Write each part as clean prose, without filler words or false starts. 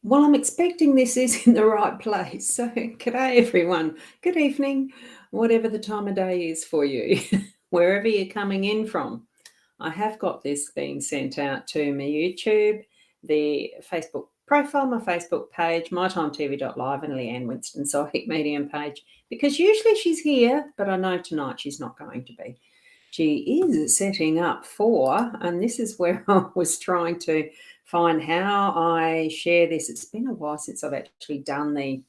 Well, I'm expecting this is in the right place. So, g'day everyone. Good evening, whatever the time of day is for you, wherever you're coming in from. I have got this being sent out to my YouTube, the Facebook profile, my Facebook page, mytimetv.live, and Leanne Winston Psychic Medium page, because usually she's here, but I know tonight she's not going to be. She is setting up for, and this is where I was trying to find how I share this. It's been a while since I've actually done the,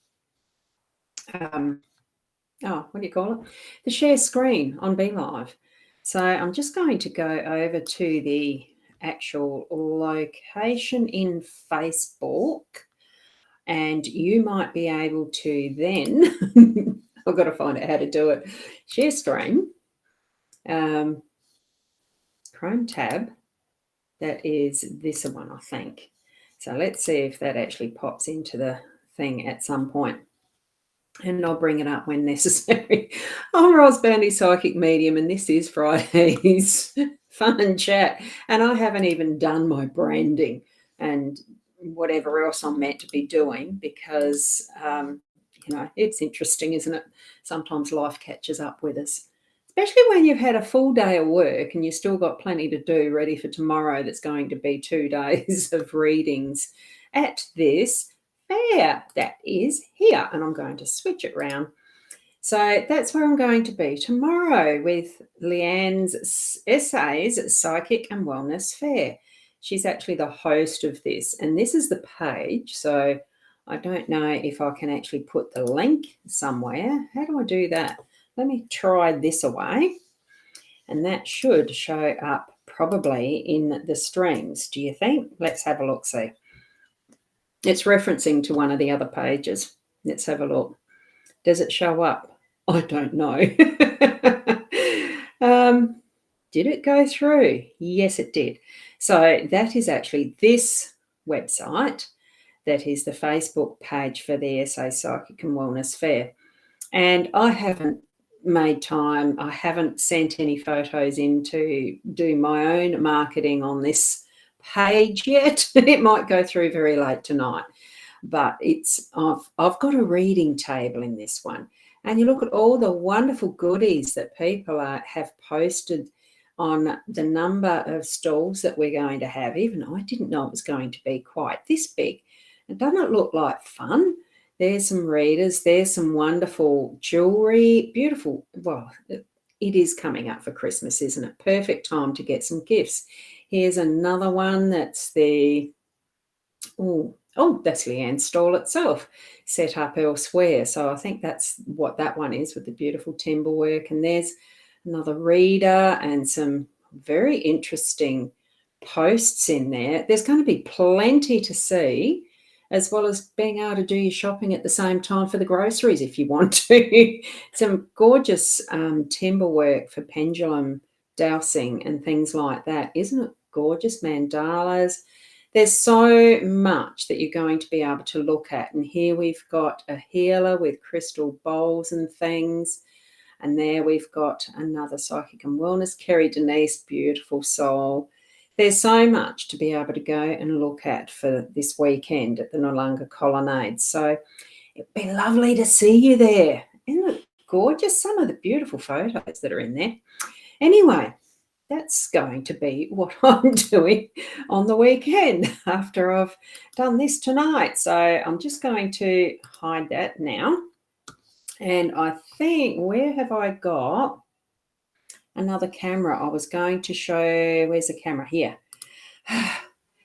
what do you call it? The share screen on BeLive. So I'm just going to go over to the actual location in Facebook, and you might be able to then, I've got to find out how to do it, share screen, Chrome tab. That is this one, I think. So let's see if that actually pops into the thing at some point. And I'll bring it up when necessary. I'm rosboundy Psychic Medium, and this is Friday's fun chat. And I haven't even done my branding and whatever else I'm meant to be doing because, it's interesting, isn't it? Sometimes life catches up with us. Especially when you've had a full day of work and you've still got plenty to do ready for tomorrow that's going to be 2 days of readings at this fair that is here. And I'm going to switch it around. So that's where I'm going to be tomorrow with Leanne's Essays, Psychic and Wellness Fair. She's actually the host of this. And this is the page. So I don't know if I can actually put the link somewhere. How do I do that? Let me try this away, and that should show up probably in the streams, do you think? Let's have a look, see. It's referencing to one of the other pages. Let's have a look. Does it show up? I don't know. Did it go through? Yes, it did. So that is actually this website. That is the Facebook page for the SA Psychic and Wellness Fair. And I haven't made time. I haven't sent any photos in to do my own marketing on this page yet. It might go through very late tonight, but I've got a reading table in this one. And you look at all the wonderful goodies that people have posted on the number of stalls that we're going to have. Even I didn't know it was going to be quite this big. And doesn't it look like fun? There's some readers. There's some wonderful jewelry. Beautiful. Well, it is coming up for Christmas, isn't it? Perfect time to get some gifts. Here's another one. That's the, that's Leanne's stall itself, set up elsewhere. So I think that's what that one is, with the beautiful timber work. And there's another reader and some very interesting posts in there. There's going to be plenty to see, as well as being able to do your shopping at the same time for the groceries if you want to. Some gorgeous timber work for pendulum dowsing and things like that. Isn't it gorgeous? Mandalas. There's so much that you're going to be able to look at. And here we've got a healer with crystal bowls and things. And there we've got another Psychic and Wellness, Kerry Denise, beautiful soul. There's so much to be able to go and look at for this weekend at the Noarlunga Colonnade. So it'd be lovely to see you there. Isn't it gorgeous? Some of the beautiful photos that are in there. Anyway, that's going to be what I'm doing on the weekend after I've done this tonight. So I'm just going to hide that now. And I think, where have I got another camera? I was going to show, where's the camera? Here.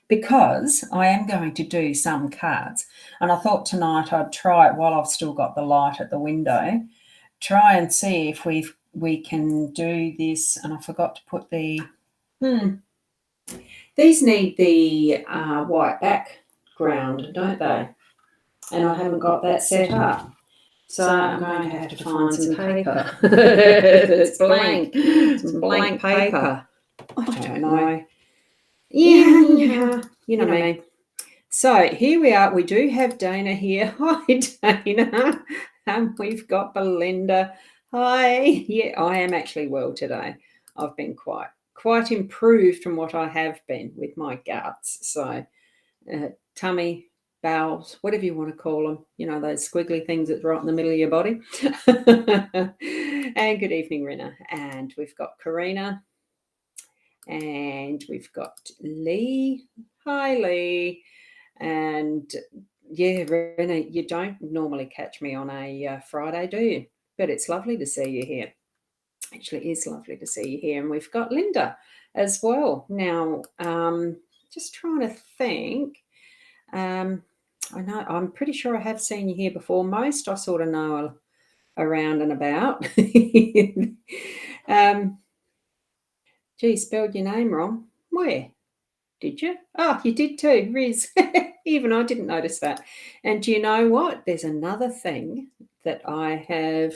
Because I am going to do some cards. And I thought tonight I'd try it while I've still got the light at the window. Try and see if we can do this. And I forgot to put the, these need the white background, don't they? And I haven't got that set up. So I'm going to have to find some paper. It's blank. Some blank paper. I don't know. Yeah, you know me. So here we are. We do have Dana here. Hi, Dana. We've got Belinda. Hi. Yeah, I am actually well today. I've been quite quite improved from what I have been with my guts. So tummy, bowels, whatever you want to call them, those squiggly things that's right in the middle of your body. And good evening, Rena. And we've got Karina. And we've got Lee. Hi, Lee. And yeah, Rena, you don't normally catch me on a Friday, do you? But it's lovely to see you here. Actually, it is lovely to see you here. And we've got Linda as well. Now, just trying to think. I know, I'm pretty sure I have seen you here before. Most I sort of know around and about. Gee, spelled your name wrong. Where? Did you? Oh, you did too, Riz. Even I didn't notice that. And do you know what? There's another thing that I have.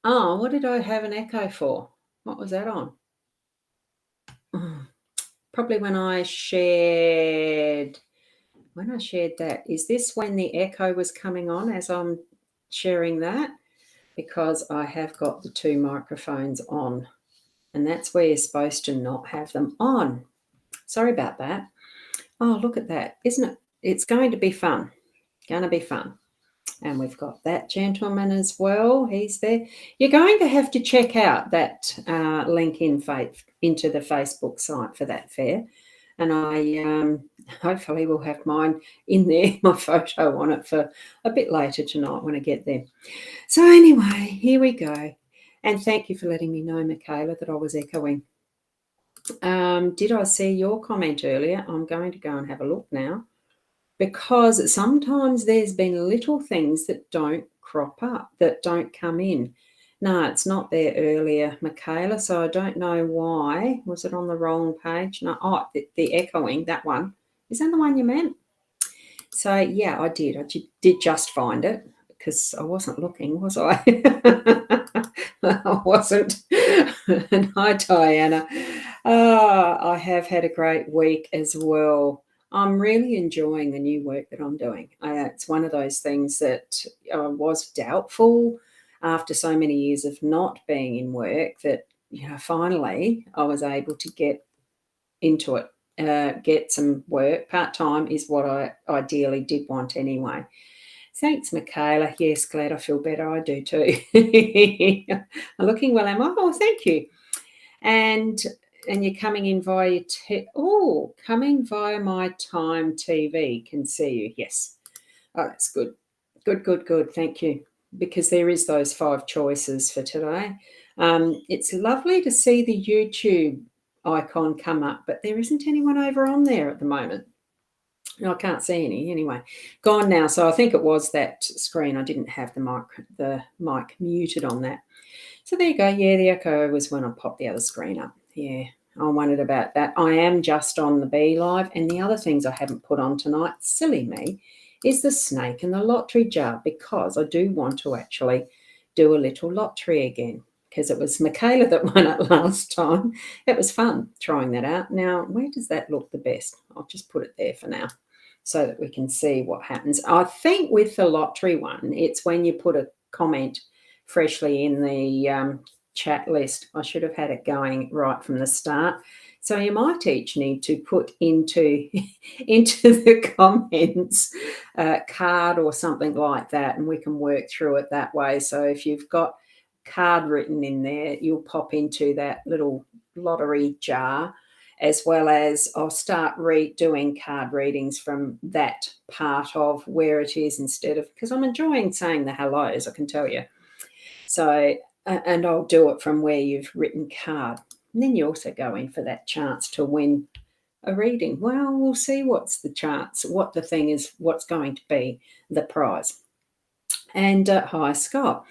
Oh, what did I have an echo for? What was that on? Probably when I shared that. Is this when the echo was coming on as I'm sharing that? Because I have got the two microphones on, and that's where you're supposed to not have them on. Sorry about that. Oh, look at that. Isn't it? It's going to be fun. Going to be fun. And we've got that gentleman as well. He's there. You're going to have to check out that link into the Facebook site for that fair. And I hopefully will have mine in there, my photo on it, for a bit later tonight when I get there. So anyway, here we go. And thank you for letting me know, Michaela, that I was echoing. Did I see your comment earlier? I'm going to go and have a look now, because sometimes there's been little things that don't crop up, that don't come in. No, it's not there earlier, Michaela, so I don't know why. Was it on the wrong page? No, the echoing, that one. Is that the one you meant? So, yeah, I did. I did just find it, because I wasn't looking, was I? I wasn't. And hi, Diana. I have had a great week as well. I'm really enjoying the new work that I'm doing. It's one of those things that was doubtful after so many years of not being in work, that, finally I was able to get into it, get some work. Part-time is what I ideally did want anyway. Thanks, Michaela. Yes, glad I feel better. I do too. I'm looking well, am I? Oh, thank you. And you're coming in via coming via my Time TV. Can see you. Yes. Oh, that's good. Good. Thank you. Because there is those 5 choices for today. It's lovely to see the YouTube icon come up, but there isn't anyone over on there at the moment. I can't see any anyway. Gone now. So I think it was that screen. I didn't have the mic muted on that. So there you go. Yeah, the echo was when I popped the other screen up. Yeah, I wondered about that. I am just on the Be Live, and the other things I haven't put on tonight, silly me, is the snake and the lottery jar, because I do want to actually do a little lottery again, because it was Michaela that won it last time. It was fun trying that out. Now, where does that look the best? I'll just put it there for now so that we can see what happens. I think with the lottery one, it's when you put a comment freshly in the chat list. I should have had it going right from the start. So you might each need to put into the comments a card or something like that, and we can work through it that way. So if you've got card written in there, you'll pop into that little lottery jar, as well as I'll start doing card readings from that part of where it is, instead of, because I'm enjoying saying the hellos, I can tell you. So, and I'll do it from where you've written card. And then you also go in for that chance to win a reading. Well, we'll see what's the chance, what the thing is, what's going to be the prize. And hi, Scott.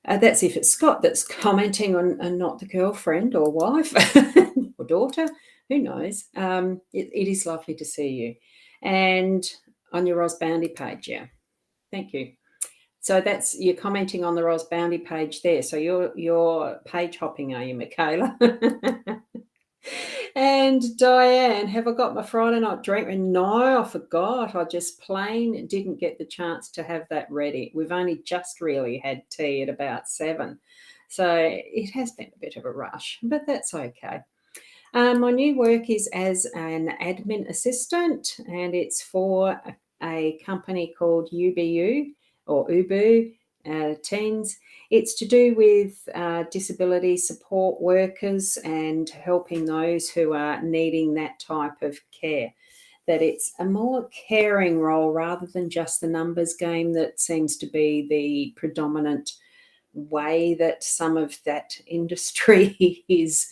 That's if it's Scott that's commenting on, and not the girlfriend or wife or daughter. Who knows? It is lovely to see you. And on your rosboundy page, yeah. Thank you. So that's, you're commenting on the rosboundy page there. So you're page hopping, are you, Michaela? And Diane, have I got my Friday night drink? No, I forgot. I just plain didn't get the chance to have that ready. We've only just really had tea at about 7. So it has been a bit of a rush, but that's okay. My new work is as an admin assistant, and it's for a company called UBU or UBU Teens. It's to do with disability support workers and helping those who are needing that type of care. That it's a more caring role rather than just the numbers game that seems to be the predominant way that some of that industry is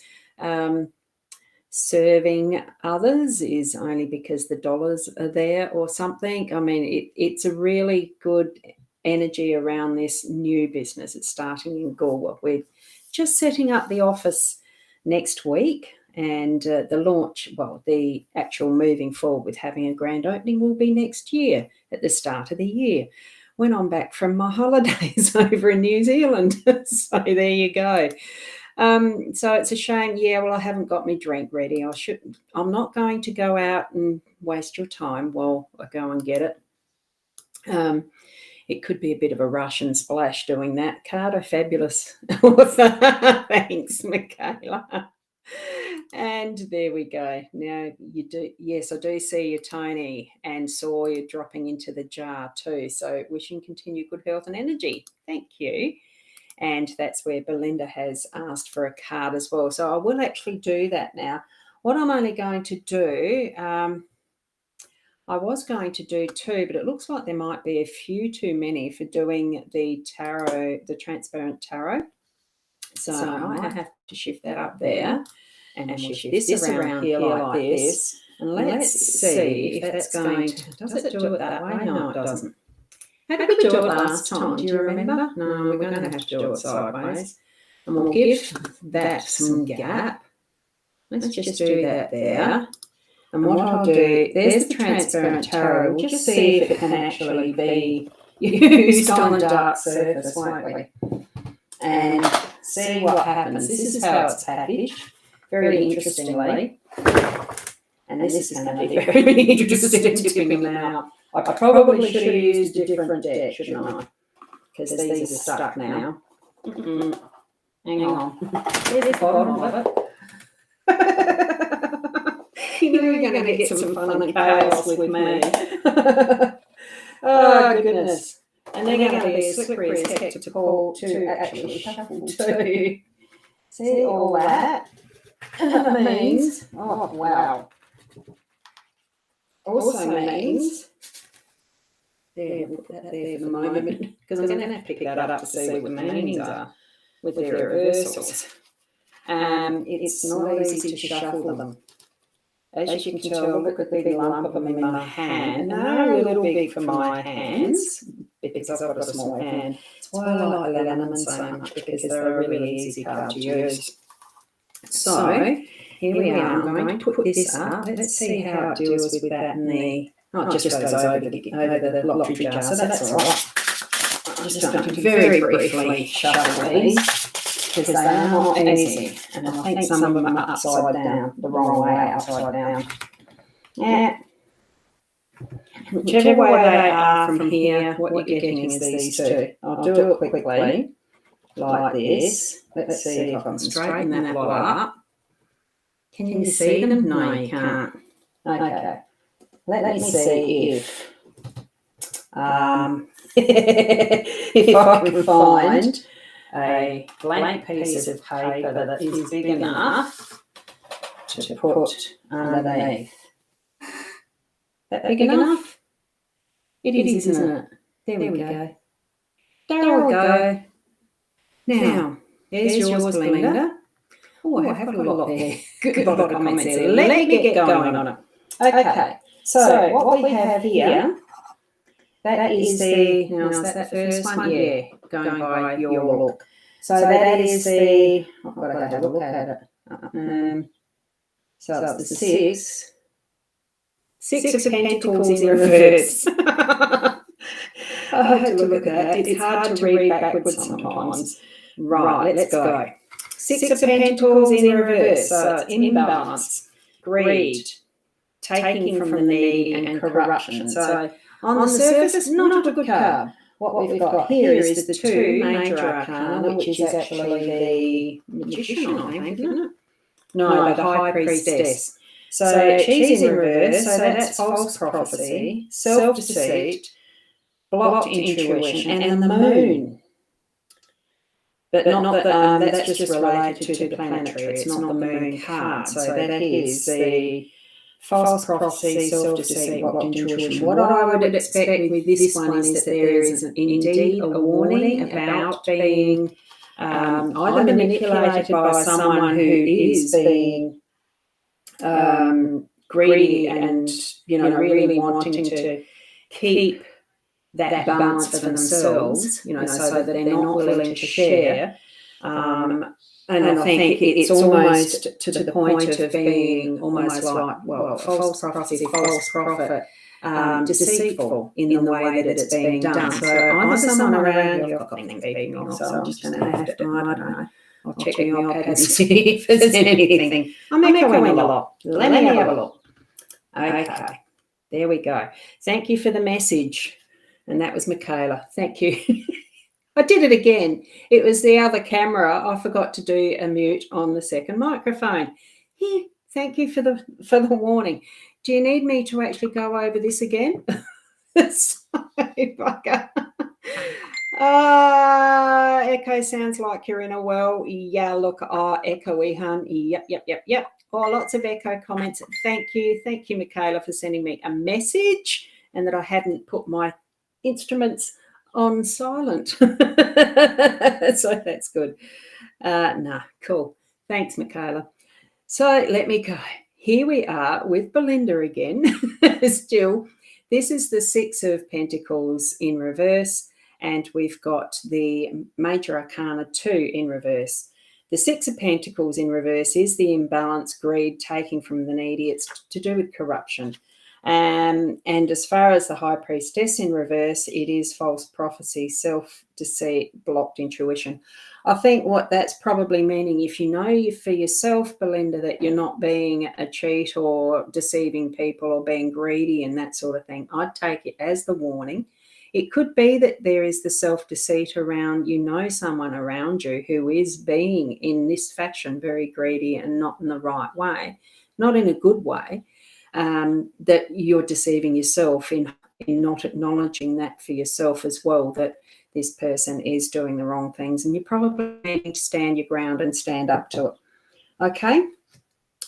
serving others, is only because the dollars are there or something. I mean, it's a really good energy around this new business. It's starting in Galway. We're just setting up the office next week, and the launch, well, the actual moving forward with having a grand opening will be next year at the start of the year, when I'm back from my holidays over in New Zealand. So there you go. So it's a shame. Yeah, well, I haven't got my drink ready. I'm not going to go out and waste your time while I go and get it. It could be a bit of a rush and splash doing that. Cardo fabulous. Thanks, Michaela. And there we go. Now you do. Yes, I do see you, Tony, and saw you dropping into the jar too. So wishing continued good health and energy. Thank you. And that's where Belinda has asked for a card as well. So I will actually do that now. What I'm only going to do, I was going to do 2, but it looks like there might be a few too many for doing the tarot, the transparent tarot. So I might have to shift that up there, and we'll shift this around here like this. And let's see if that's going to, does it do it that way? No, it doesn't. How did we do it last time? Do you remember? No, we're going to have to do it sideways. And we'll give that some gap. Let's just do that there. And what I'll do, there's the transparent tarot. We'll just see if it can actually be used on a dark surface, won't we? And see what happens. This is how it's packaged, very interestingly. And this is going to be very interesting tipping them out. I probably should have used a different deck, shouldn't I? Because these are stuck now. Hang on. There's the bottom of it. You know you're going to get some fun and chaos with me. Oh, goodness. And they're going to be as slippery as heck to actually shuffle too. See all that? And that means, oh, wow. Also means, there, we'll put that there for the moment, because I'm going to have to pick that up to see what the meanings are with their reversals. It's not easy to shuffle them. As you can tell, look at the big lump of them in my hand. They're a little big for my hands, because I've got a small hand. That's why I like Lenormand so much, because they're a really easy card to use. So, here we are. I'm going to put this up. Let's see how it deals with that knee. Oh, it just goes over the lottery jar, so that's all right. I'm just going to very briefly shuffle these, because they are not easy. And I think some of them are upside down, the wrong way, upside down. Yeah. Whichever way they are from here, what you're getting is these two. I'll do it quickly, like this. Let's see if I can straighten that lot up. Can you see them? No, you can't. Okay. Let me see if if I can find a blank piece of paper that is big enough to put underneath. That big enough? It is, isn't it? There we go. There we go. Now, there's yours, Belinda. Oh, I have got a lot there. Good lot of comments there. Let me get going on it. Okay, so what we have here, that is the, now is that the first one? Yeah, going by your look. So that is the, I've got to have a look at it. So it's the six of Pentacles in reverse. I had to look at that. It's hard to read backwards sometimes. Right, let's go. Six of Pentacles in reverse, so it's imbalance, greed, taking from the needy, and corruption. So on the surface, not a good card. what we've got here is the two major arcana, which is actually the magician, I think, isn't it? No, the high priestess. So she's in reverse, so that's false prophecy, self-deceit, blocked intuition, and the moon. But not that that's just related to the planetary. It's not the moon card. So that is the false prophecy, self-deceit, blocked intuition. What I would expect with this one is that there is indeed a warning about being either manipulated by someone who is being greedy and really wanting to keep that balance for themselves, so that they're not willing to share. And I think it's almost to the point of being almost like, false prophecy, false prophet, deceitful in the way that it's being done. So either someone around you, I've got things beeping off, so I'm just going to have to, I don't know, I'll check my iPad and see if there's anything. I'm echoing a lot. Let me have a look. Okay, there we go. Thank you for the message. And that was Michaela. Thank you. I did it again. It was the other camera. I forgot to do a mute on the second microphone. Here, thank you for the warning. Do you need me to actually go over this again? Sorry, bugger. Echo sounds like you're in a well. Yeah, look, echoey, hun. Yep. Oh, lots of echo comments. Thank you, Michaela, for sending me a message and that I hadn't put my instruments on silent. So that's good. Cool. Thanks, Michaela. So let me go. Here we are with Belinda again. Still, this is the Six of Pentacles in reverse, and we've got the Major Arcana 2 in reverse. The Six of Pentacles in reverse is the imbalance, greed, taking from the needy. It's to do with corruption. And as far as the High Priestess in reverse, it is false prophecy, self-deceit, blocked intuition. I think what that's probably meaning, if you know for yourself, Belinda, that you're not being a cheat or deceiving people or being greedy and that sort of thing, I'd take it as the warning. It could be that there is the self-deceit around, someone around you who is being in this fashion very greedy and not in the right way, not in a good way. That you're deceiving yourself in not acknowledging that for yourself as well, that this person is doing the wrong things, and you probably need to stand your ground and stand up to it. Okay?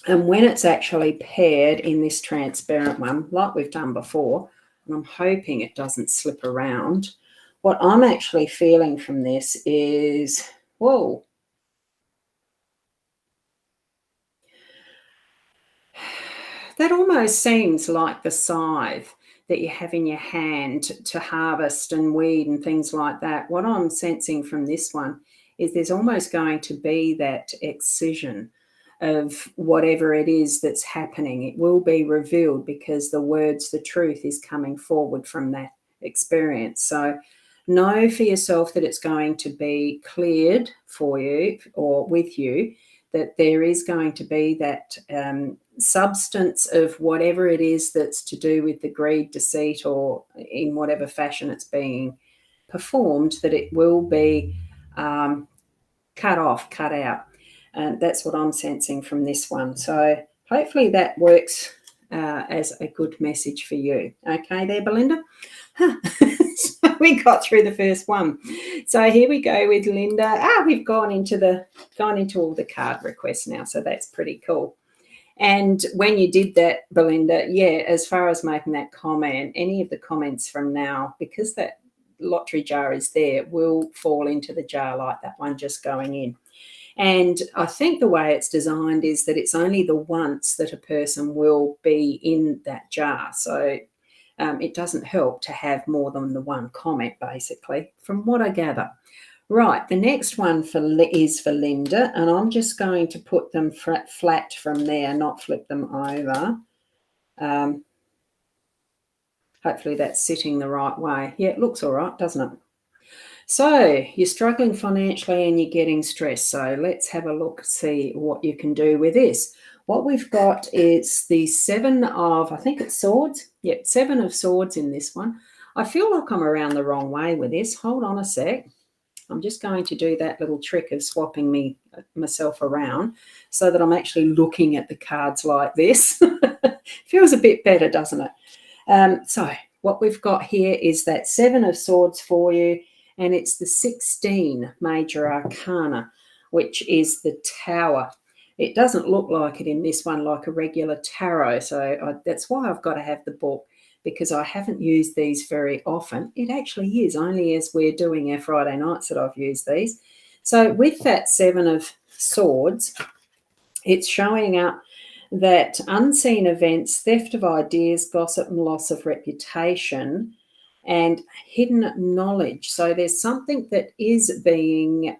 And when it's actually paired in this transparent one, like we've done before, and I'm hoping it doesn't slip around, what I'm actually feeling from this is, whoa, that almost seems like the scythe that you have in your hand to harvest and weed and things like that. What I'm sensing from this one is there's almost going to be that excision of whatever it is that's happening. It will be revealed because the truth is coming forward from that experience. So know for yourself that it's going to be cleared for you or with you, that there is going to be that substance of whatever it is that's to do with the greed, deceit, or in whatever fashion it's being performed, that it will be cut out. And that's what I'm sensing from this one. So hopefully that works as a good message for you. Okay there, Belinda? So we got through the first one. So here we go with Linda. We've gone into all the card requests now, so that's pretty cool. And when you did that, Belinda, as far as making that comment, any of the comments from now, because that lottery jar is there, will fall into the jar like that one just going in. And I think the way it's designed is that it's only the once that a person will be in that jar. So it doesn't help to have more than the one comment, basically, from what I gather. Right, the next one is for Linda, and I'm just going to put them flat from there, not flip them over. Hopefully that's sitting the right way. Yeah, it looks all right, doesn't it? So you're struggling financially and you're getting stressed. So let's have a look, see what you can do with this. What we've got is the Seven of, I think it's Swords. Yep, Seven of Swords in this one. I feel like I'm around the wrong way with this. Hold on a sec. I'm just going to do that little trick of swapping myself around so that I'm actually looking at the cards like this. Feels a bit better, doesn't it? So what we've got here is that 7 of Swords for you, and it's the 16 Major Arcana, which is the Tower. It doesn't look like it in this one like a regular tarot, so that's why I've got to have the book, because I haven't used these very often. It actually is only as we're doing our Friday nights that I've used these. So with that 7 of Swords, it's showing up that unseen events, theft of ideas, gossip and loss of reputation, and hidden knowledge. So there's something that is being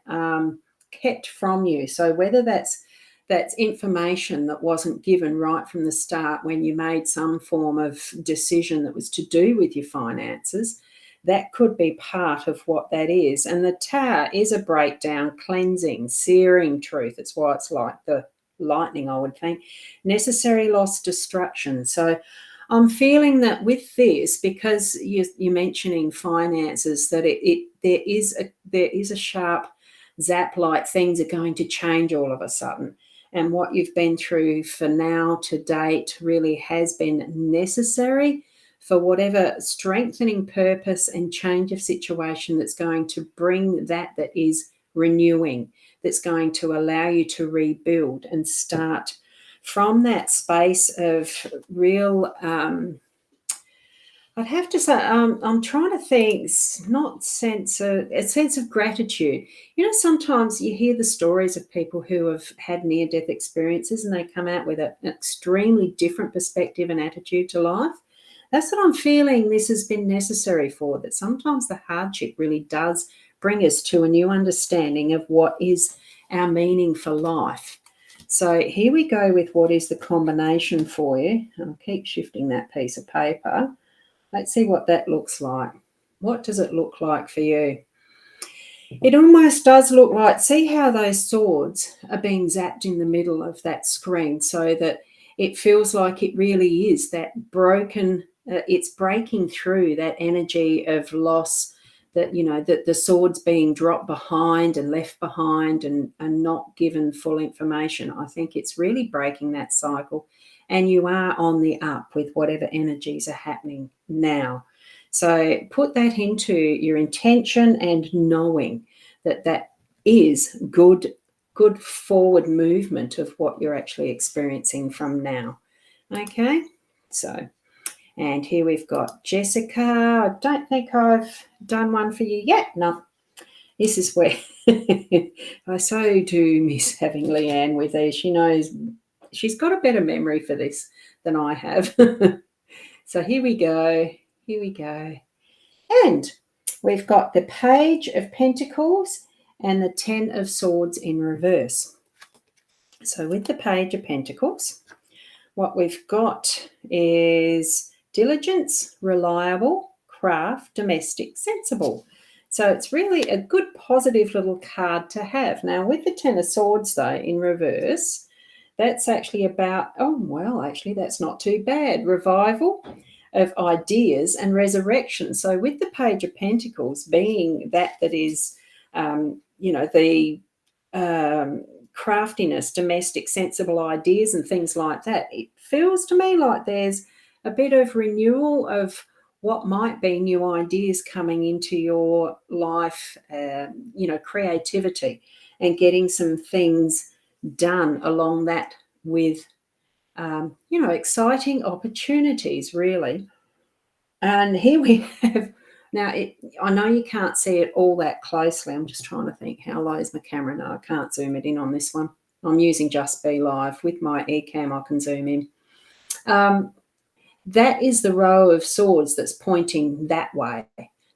kept from you. So whether that's information that wasn't given right from the start when you made some form of decision that was to do with your finances, that could be part of what that is. And the Tower is a breakdown, cleansing, searing truth. It's why it's like the lightning, I would think. Necessary loss, destruction. So I'm feeling that with this, because you're mentioning finances, that there is a sharp zap, like things are going to change all of a sudden. And what you've been through for now to date really has been necessary for whatever strengthening purpose and change of situation that's going to bring that is renewing, that's going to allow you to rebuild and start from that space of real, I'd have to say, I'm trying to think, not a sense of gratitude. You know, sometimes you hear the stories of people who have had near-death experiences and they come out with an extremely different perspective and attitude to life. That's what I'm feeling this has been necessary for, that sometimes the hardship really does bring us to a new understanding of what is our meaning for life. So here we go with what is the combination for you. I'll keep shifting that piece of paper. Let's see what that looks like. What does it look like for you? It almost does look like, see how those swords are being zapped in the middle of that screen, so that it feels like it really is that broken, it's breaking through that energy of loss, that, you know, that the swords being dropped behind and left behind and not given full information. I think it's really breaking that cycle, and you are on the up with whatever energies are happening now. So put that into your intention and knowing that that is good forward movement of what you're actually experiencing from now. Okay, so, and here we've got Jessica. I don't think I've done one for you yet. No, this is where I so do miss having Leanne with her. She knows, she's got a better memory for this than I have. So here we go. Here we go. And we've got the Page of Pentacles and the 10 of Swords in reverse. So with the Page of Pentacles, what we've got is diligence, reliable, craft, domestic, sensible. So it's really a good positive little card to have. Now with the 10 of Swords though in reverse, that's actually about, oh well, actually that's not too bad. Revival of ideas and resurrection. So with the Page of Pentacles being that is, you know, the craftiness, domestic, sensible ideas and things like that, it feels to me like there's a bit of renewal of what might be new ideas coming into your life, you know, creativity and getting some things done along that with you know, exciting opportunities, really. And here we have, now I know you can't see it all that closely. I'm just trying to think, how low is my camera? No, I can't zoom it in on this one. I'm using Just Be Live. With my eCam, I can zoom in. That is the row of swords that's pointing that way.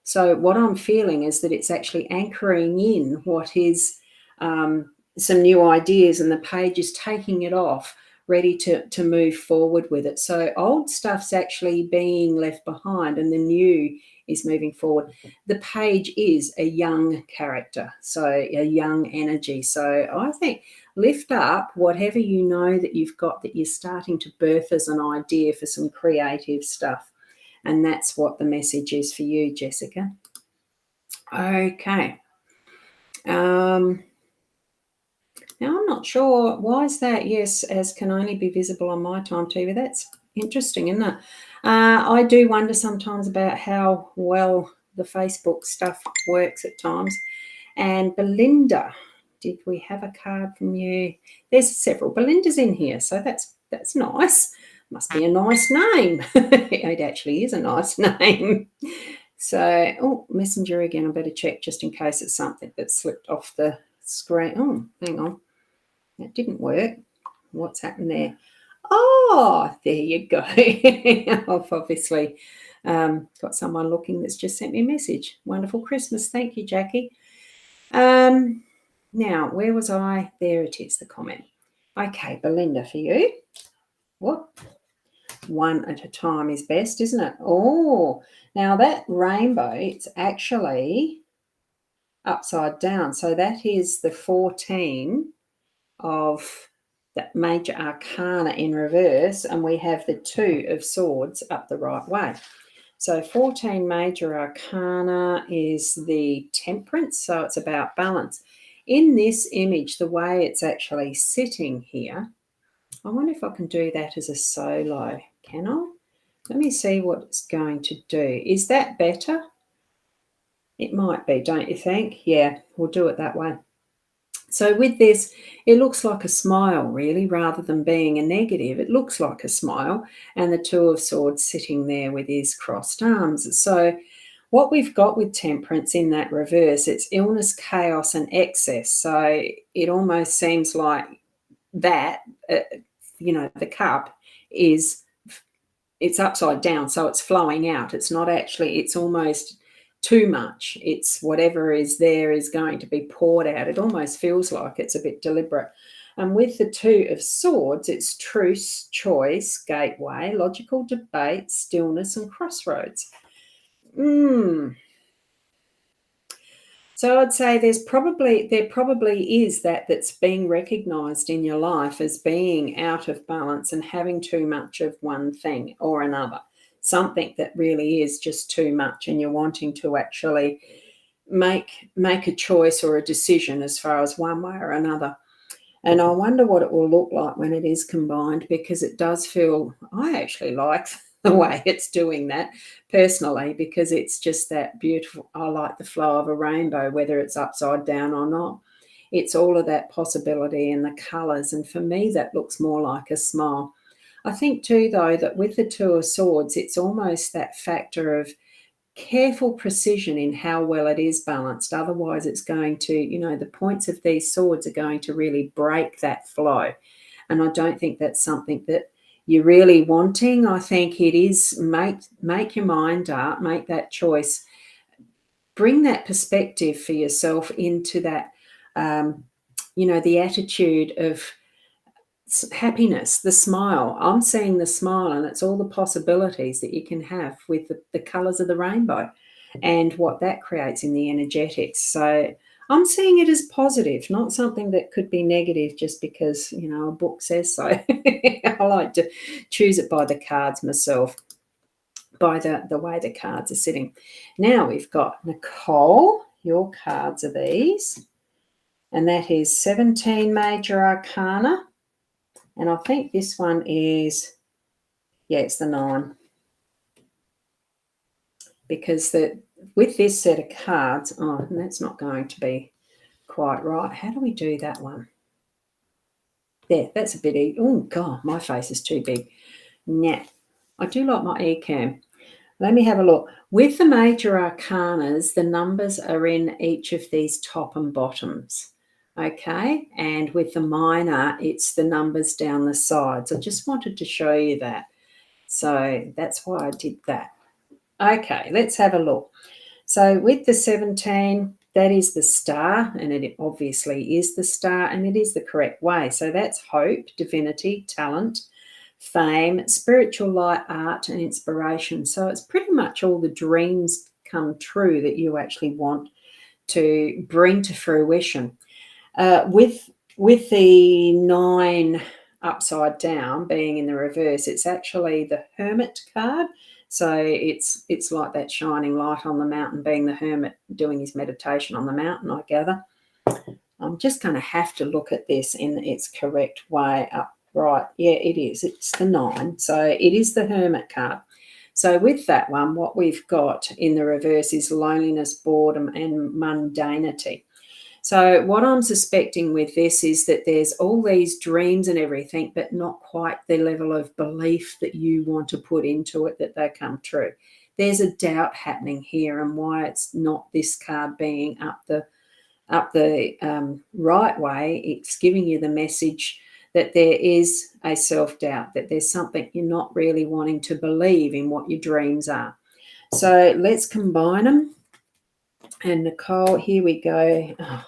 So what I'm feeling is that it's actually anchoring in what is some new ideas, and the page is taking it off, ready to move forward with it. So old stuff's actually being left behind and the new is moving forward. The page is a young character, so a young energy. So I think lift up whatever you know that you've got that you're starting to birth as an idea for some creative stuff. And that's what the message is for you, Jessica. Okay. Now, I'm not sure. Why is that? Yes, as can only be visible on my time TV. That's interesting, isn't it? I do wonder sometimes about how well the Facebook stuff works at times. And Belinda, did we have a card from you? There's several Belindas in here, so that's nice. Must be a nice name. It actually is a nice name. So, oh, Messenger again. I better check just in case it's something that slipped off the screen. Oh, hang on. That didn't work. What's happened there? Oh, there you go. I've obviously got someone looking that's just sent me a message. Wonderful Christmas. Thank you, Jackie. Now, where was I? There it is, the comment. Okay, Belinda, for you. What? One at a time is best, isn't it? Oh, now that rainbow, it's actually upside down. So that is the 14 of that major arcana in reverse, and we have the 2 of swords up the right way. So 14 major arcana is the temperance, so it's about balance. In this image, the way it's actually sitting here, I wonder if I can do that as a solo. Can I? Let me see what it's going to do. Is that better? It might be, don't you think? Yeah, we'll do it that way. So with this, it looks like a smile, really, rather than being a negative. It looks like a smile, and the 2 of swords sitting there with his crossed arms. So what we've got with temperance in that reverse, it's illness, chaos, and excess. So it almost seems like that, the cup it's upside down, so it's flowing out. It's not actually, it's almost too much. It's whatever is there is going to be poured out. It almost feels like it's a bit deliberate. And with the 2 of swords, it's truce, choice, gateway, logical debate, stillness, and crossroads. So I'd say there probably is that's being recognized in your life as being out of balance and having too much of one thing or another. Something that really is just too much, and you're wanting to actually make a choice or a decision as far as one way or another. And I wonder what it will look like when it is combined, because it does feel, I actually like the way it's doing that personally, because it's just that beautiful. I like the flow of a rainbow, whether it's upside down or not. It's all of that possibility and the colours. And for me, that looks more like a smile. I think too, though, that with the 2 of swords, it's almost that factor of careful precision in how well it is balanced. Otherwise, it's going to, the points of these swords are going to really break that flow. And I don't think that's something that you're really wanting. I think it is make your mind up, make that choice, bring that perspective for yourself into that, the attitude of happiness, the smile. I'm seeing the smile, and it's all the possibilities that you can have with the colours of the rainbow and what that creates in the energetics. So I'm seeing it as positive, not something that could be negative just because, a book says so. I like to choose it by the cards myself, by the way the cards are sitting. Now we've got Nicole. Your cards are these, and that is 17 major arcana. And I think this one is, it's the 9. Because with this set of cards, that's not going to be quite right. How do we do that one? There, that's a bit easy. Oh, God, my face is too big. Nah, I do like my eCam. Let me have a look. With the major arcanas, the numbers are in each of these top and bottoms. Okay, and with the minor, it's the numbers down the sides. I just wanted to show you that. So that's why I did that. Okay, let's have a look. So with the 17, that is the star, and it obviously is the star, and it is the correct way. So that's hope, divinity, talent, fame, spiritual light, art, and inspiration. So it's pretty much all the dreams come true that you actually want to bring to fruition. With the 9 upside down being in the reverse, it's actually the Hermit card, So it's like that shining light on the mountain, being the hermit doing his meditation on the mountain, I gather. I'm just going to have to look at this in its correct way up. Right, yeah, it is. It's the 9. So it is the hermit card. So with that one, what we've got in the reverse is loneliness, boredom, and mundanity. So what I'm suspecting with this is that there's all these dreams and everything, but not quite the level of belief that you want to put into it that they come true. There's a doubt happening here, and why it's not this card being up the right way. It's giving you the message that there is a self-doubt, that there's something you're not really wanting to believe in what your dreams are. So let's combine them. And Nicole, here we go. Oh,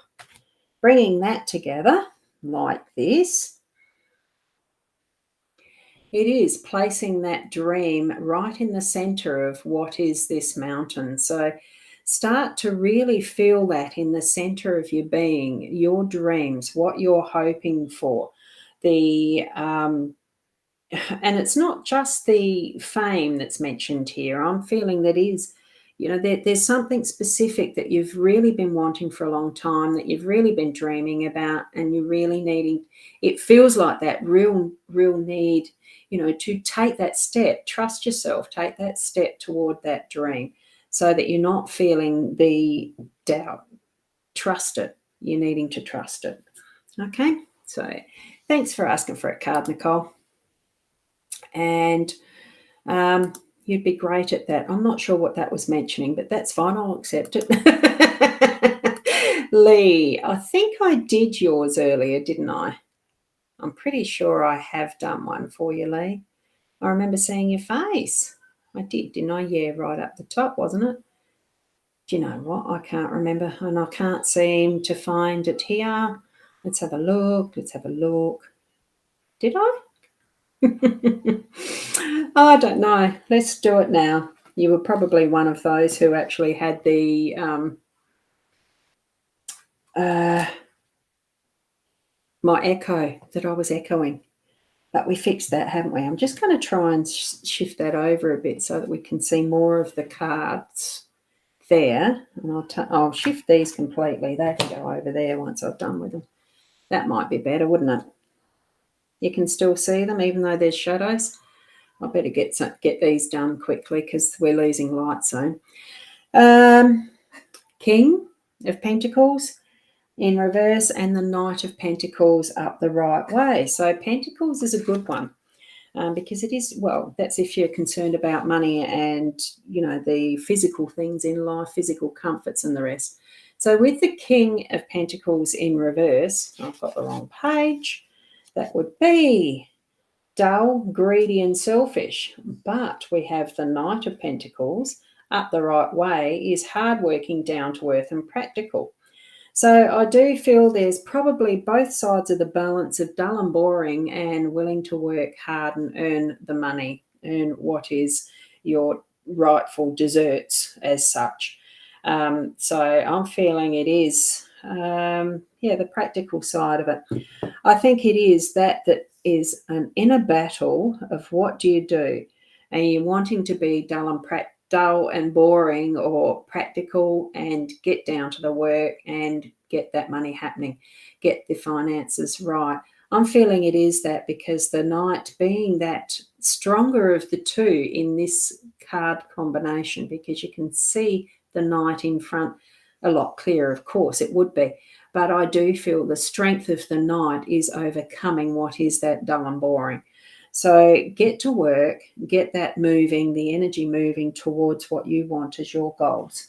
bringing that together like this. It is placing that dream right in the center of what is this mountain. So start to really feel that in the center of your being, your dreams, what you're hoping for. And it's not just the fame that's mentioned here. I'm feeling that is, there's something specific that you've really been wanting for a long time, that you've really been dreaming about, and you're really needing. It feels like that real need, to take that step. Trust yourself. Take that step toward that dream, so that you're not feeling the doubt. Trust it. You're needing to trust it. Okay. So thanks for asking for a card, Nicole. And you'd be great at that. I'm not sure what that was mentioning, but that's fine. I'll accept it. Lee, I think I did yours earlier, didn't I? I'm pretty sure I have done one for you, Lee. I remember seeing your face. I did, didn't I? Yeah, right up the top, wasn't it? Do you know what? I can't remember, and I can't seem to find it here. Let's have a look. Did I? I don't know. Let's do it now. You were probably one of those who actually had the my echo, that I was echoing. But we fixed that, haven't we? I'm just going to try and shift that over a bit so that we can see more of the cards there. And I'll shift these completely. They can go over there once I've done with them. That might be better, wouldn't it? You can still see them even though there's shadows. I better get these done quickly because we're losing light soon. King of Pentacles in reverse, and the Knight of Pentacles up the right way. So Pentacles is a good one because it is, well, that's if you're concerned about money and, the physical things in life, physical comforts and the rest. So with the King of Pentacles in reverse, I've got the wrong page, that would be dull, greedy and selfish. But we have the Knight of Pentacles up the right way is hardworking, down to earth and practical. So I do feel there's probably both sides of the balance of dull and boring and willing to work hard and earn the money, earn what is your rightful deserts as such. So I'm feeling it is, the practical side of it. I think it is that is an inner battle of what do you do? Are you wanting to be dull and boring, or practical and get down to the work and get that money happening, get the finances right? I'm feeling it is that, because the Knight being that stronger of the two in this card combination, because you can see the Knight in front a lot clearer, of course it would be. But I do feel the strength of the Knight is overcoming what is that dull and boring. So get to work, get that moving, the energy moving towards what you want as your goals.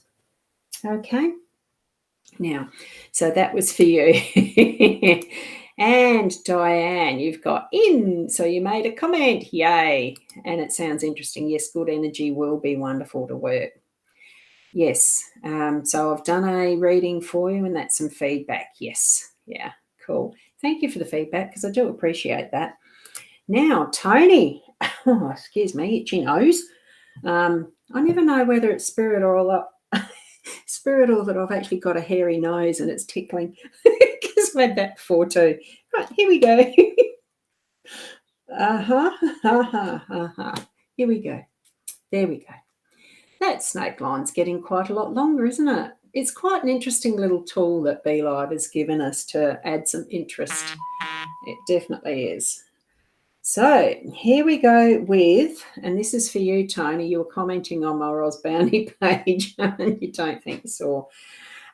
Okay. Now, so that was for you. And Diane, you've got in. So you made a comment. Yay. And it sounds interesting. Yes, good energy will be wonderful to work. Yes. So I've done a reading for you, and that's some feedback. Yes. Yeah. Cool. Thank you for the feedback, because I do appreciate that. Now, Tony. Oh, excuse me, itchy nose. I never know whether it's spirit or that I've actually got a hairy nose and it's tickling, because I've had that before too. Right, here we go. Here we go. There we go. That snake line's getting quite a lot longer, isn't it? It's quite an interesting little tool that BeLive has given us to add some interest. It definitely is. So here we go with, and this is for you, Tony. You were commenting on my rosboundy page and you don't think so.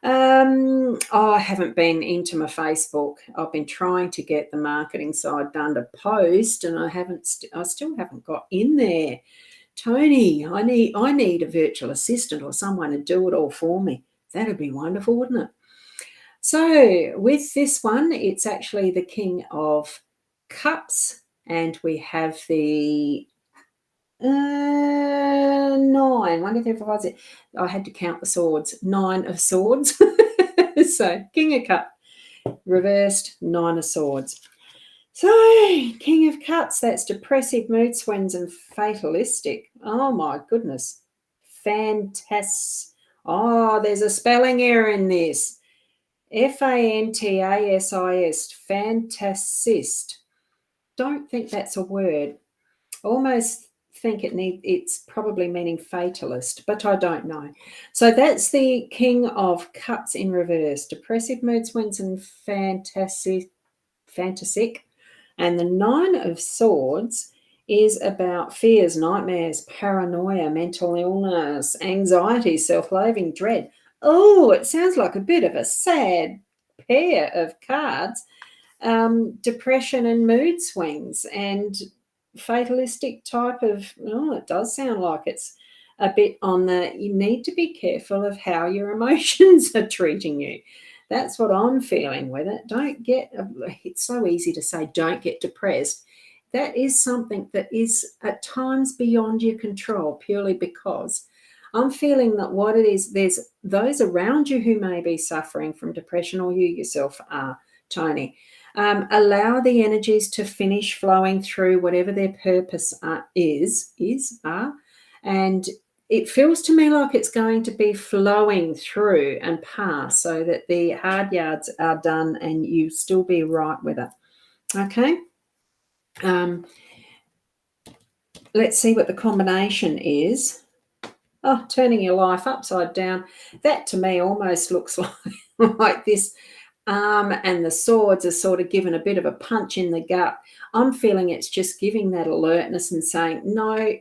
I haven't been into my Facebook. I've been trying to get the marketing side done to post, and I still haven't got in there. Tony, I need a virtual assistant or someone to do it all for me. That'd be wonderful, wouldn't it? So with this one, it's actually the King of Cups, and we have the 9. Wonder if was it. I had to count the swords. 9 of swords. So King of Cups reversed, 9 of swords. So King of Cups, that's depressive, mood swings, and fatalistic. Oh my goodness. Fantastic. Oh, there's a spelling error in this. Fantasist. Fantasist. Don't think that's a word. Almost think it's probably meaning fatalist, but I don't know. So that's the King of Cups in reverse. Depressive mood swings and fantasic. And the 9 of Swords is about fears, nightmares, paranoia, mental illness, anxiety, self-loathing, dread. Oh, it sounds like a bit of a sad pair of cards. Depression and mood swings and fatalistic type of, it does sound like it's a bit on the, you need to be careful of how your emotions are treating you. That's what I'm feeling with it. It's so easy to say don't get depressed. That is something that is at times beyond your control, purely because I'm feeling that what it is, there's those around you who may be suffering from depression, or you yourself are, Tony. Allow the energies to finish flowing through whatever their purpose is, and it feels to me like it's going to be flowing through and pass, so that the hard yards are done and you still be right with it. Okay. Let's see what the combination is. Oh, turning your life upside down. That to me almost looks like this arm and the swords are sort of given a bit of a punch in the gut. I'm feeling it's just giving that alertness and saying, no,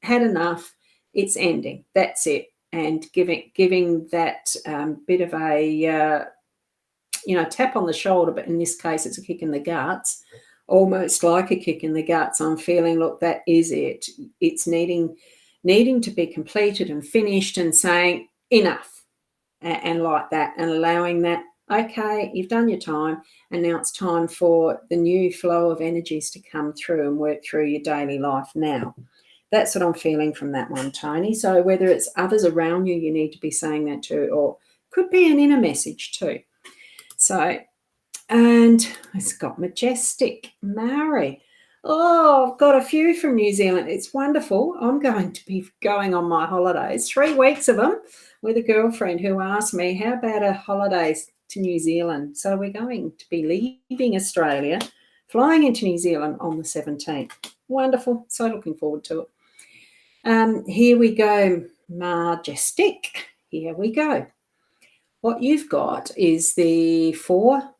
had enough. It's ending. That's it. And giving that bit of a, tap on the shoulder, but in this case, it's a kick in the guts, almost like a kick in the guts. I'm feeling, look, that is it. It's needing to be completed and finished, and saying enough, and like that, and allowing that, okay, you've done your time, and now it's time for the new flow of energies to come through and work through your daily life now. That's what I'm feeling from that one, Tony. So whether it's others around you, you need to be saying that to, or could be an inner message too. So, and it's got majestic, Maori. Oh, I've got a few from New Zealand. It's wonderful. I'm going to be going on my holidays, 3 weeks of them, with a girlfriend who asked me, how about a holidays to New Zealand? So we're going to be leaving Australia, flying into New Zealand on the 17th. Wonderful. So looking forward to it. Here we go. Majestic. Here we go. What you've got is the 4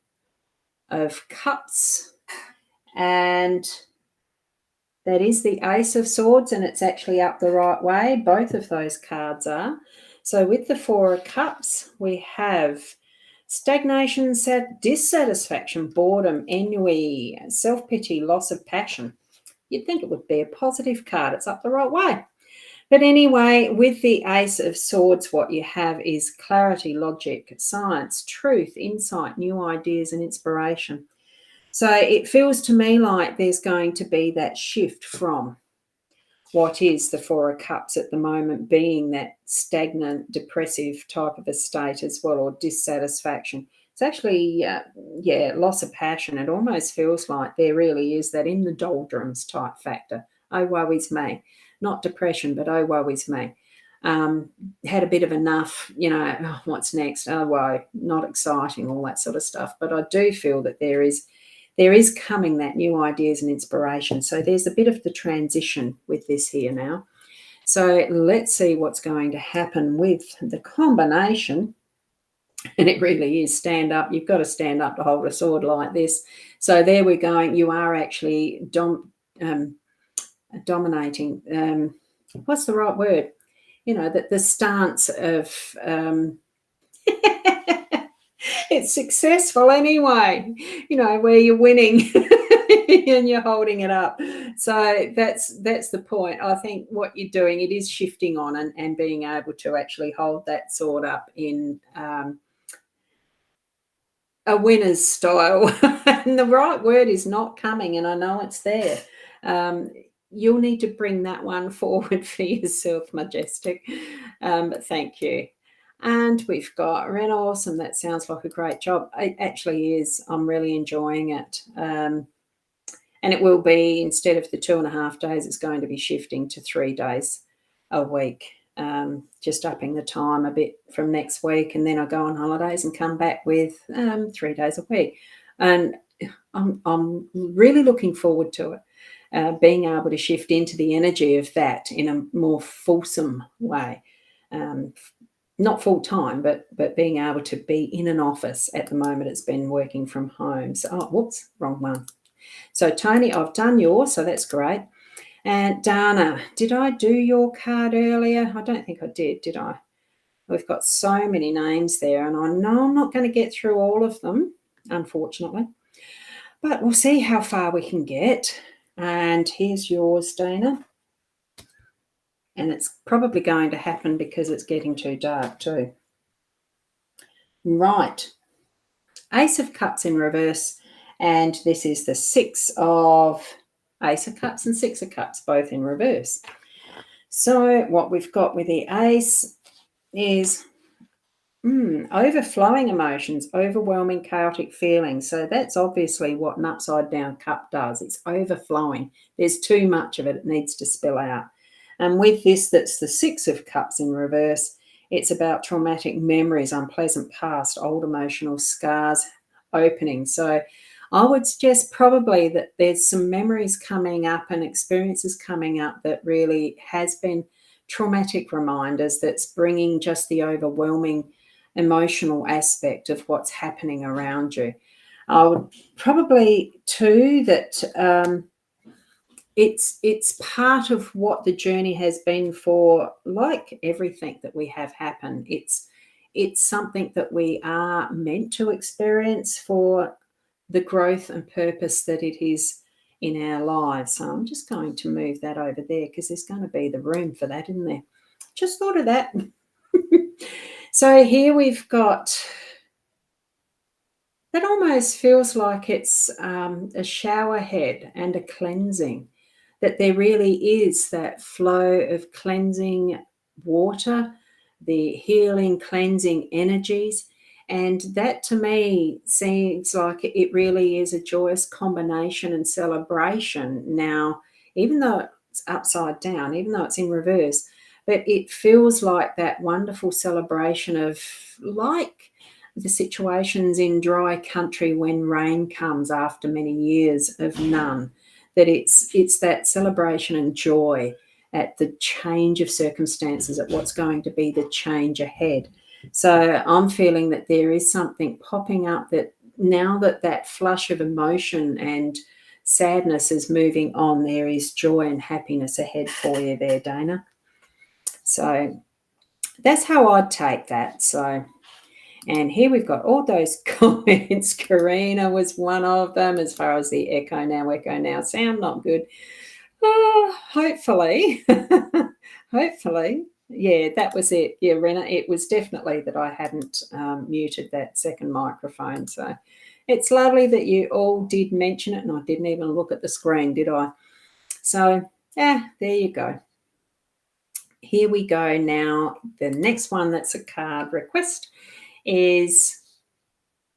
of Cups, and that is the Ace of Swords, and it's actually up the right way. Both of those cards are. So with the 4 of Cups, we have stagnation, dissatisfaction, boredom, ennui, self-pity, loss of passion. You'd think it would be a positive card. It's up the right way. But anyway, with the Ace of Swords, what you have is clarity, logic, science, truth, insight, new ideas, and inspiration. So it feels to me like there's going to be that shift from what is the 4 of Cups at the moment, being that stagnant, depressive type of a state as well, or dissatisfaction. It's actually, loss of passion. It almost feels like there really is that in the doldrums type factor. Oh, woe is me. Not depression, but oh, woe is me. Had a bit of enough, what's next? Oh, woe, not exciting, all that sort of stuff. But I do feel that there is coming that new ideas and inspiration. So there's a bit of the transition with this here now. So let's see what's going to happen with the combination. And it really is stand up. You've got to stand up to hold a sword like this. So there we're going. You are actually dominating. What's the right word? You know, that the stance of it's successful anyway, you know, where you're winning and you're holding it up. So that's the point. I think what you're doing, it is shifting on and being able to actually hold that sword up in a winner's style. And the right word is not coming, and I know it's there. You'll need to bring that one forward for yourself, Majestic. But thank you. And we've got Ren Awesome. That sounds like a great job. It actually is. I'm really enjoying it. And it will be, instead of the 2.5 days, it's going to be shifting to 3 days a week. Just upping the time a bit from next week, and then I go on holidays and come back with 3 days a week. And I'm really looking forward to it, being able to shift into the energy of that in a more fulsome way. Not full time, but being able to be in an office. At the moment, it's been working from home. So, whoops, wrong one. So Tony, I've done yours, so that's great. And Dana, did I do your card earlier? I don't think I did I? We've got so many names there, and I know I'm not going to get through all of them, unfortunately. But we'll see how far we can get. And here's yours, Dana. And it's probably going to happen because it's getting too dark too. Right. Ace of Cups in reverse. And this is the Ace of Cups and 6 of Cups, both in reverse. So what we've got with the Ace is overflowing emotions, overwhelming, chaotic feelings. So that's obviously what an upside down cup does. It's overflowing. There's too much of it. It needs to spill out. And with this, that's the 6 of Cups in reverse. It's about traumatic memories, unpleasant past, old emotional scars opening. So I would suggest probably that there's some memories coming up and experiences coming up that really has been traumatic reminders that's bringing just the overwhelming emotional aspect of what's happening around you. I would probably too that it's part of what the journey has been for, like everything that we have happen. It's something that we are meant to experience for the growth and purpose that it is in our lives. So I'm just going to move that over there because there's going to be the room for that, isn't there? Just thought of that. So here we've got, that almost feels like it's a shower head and a cleansing, that there really is that flow of cleansing water, the healing, cleansing energies. And that to me seems like it really is a joyous combination and celebration now, even though it's upside down, even though it's in reverse, but it feels like that wonderful celebration of, like the situations in dry country when rain comes after many years of none, that it's that celebration and joy at the change of circumstances, at what's going to be the change ahead. So I'm feeling that there is something popping up, that now that flush of emotion and sadness is moving on, there is joy and happiness ahead for you there, Dana. So that's how I'd take that. So, and here we've got all those comments. Karina was one of them, as far as the echo now, sound not good. Hopefully, hopefully. Yeah, that was it. Yeah, Rena, it was definitely that I hadn't muted that second microphone. So it's lovely that you all did mention it, and I didn't even look at the screen, did I? So, yeah, there you go. Here we go now. The next one that's a card request is,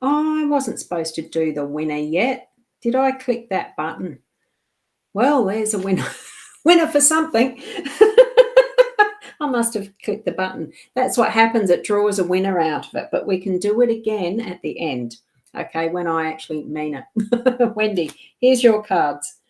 I wasn't supposed to do the winner yet. Did I click that button? Well, there's a winner. Winner for something. I must have clicked the button. That's what happens. It draws a winner out of it, but we can do it again at the end, okay, when I actually mean it. Wendy, here's your cards.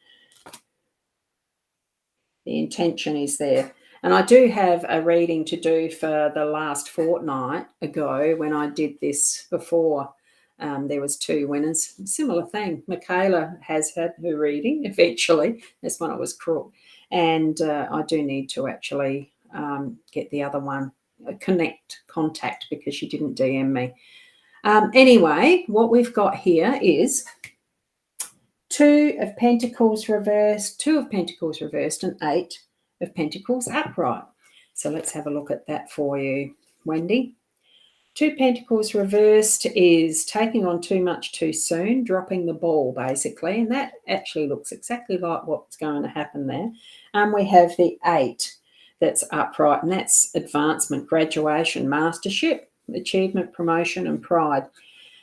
The intention is there. And I do have a reading to do for the last fortnight ago when I did this before. There was 2 winners. Similar thing. Michaela has had her reading eventually. That's when it was crook. And I do need to actually get the other one, contact, because she didn't DM me. Anyway, what we've got here is 2 of Pentacles reversed, 2 of Pentacles reversed, and 8 of Pentacles upright. So let's have a look at that for you, Wendy. 2 Pentacles reversed is taking on too much too soon, dropping the ball, basically. And that actually looks exactly like what's going to happen there. We have the 8 that's upright, and that's advancement, graduation, mastership, achievement, promotion, and pride.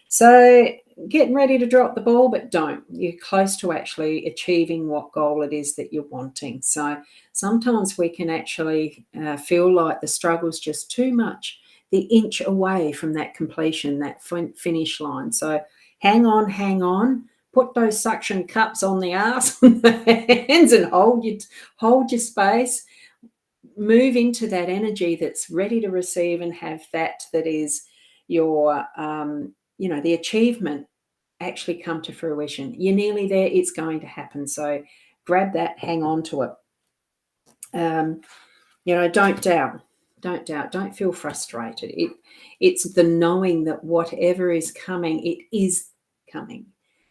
So getting ready to drop the ball, but don't. You're close to actually achieving what goal it is that you're wanting. So sometimes we can actually feel like the struggle's just too much, the inch away from that completion, that finish line. So hang on, put those suction cups on the arse and the hands and hold your space. Move into that energy that's ready to receive and have that is your, the achievement actually come to fruition. You're nearly there. It's going to happen. So grab that, hang on to it. Don't doubt. Don't doubt. Don't feel frustrated. It's the knowing that whatever is coming, it is coming.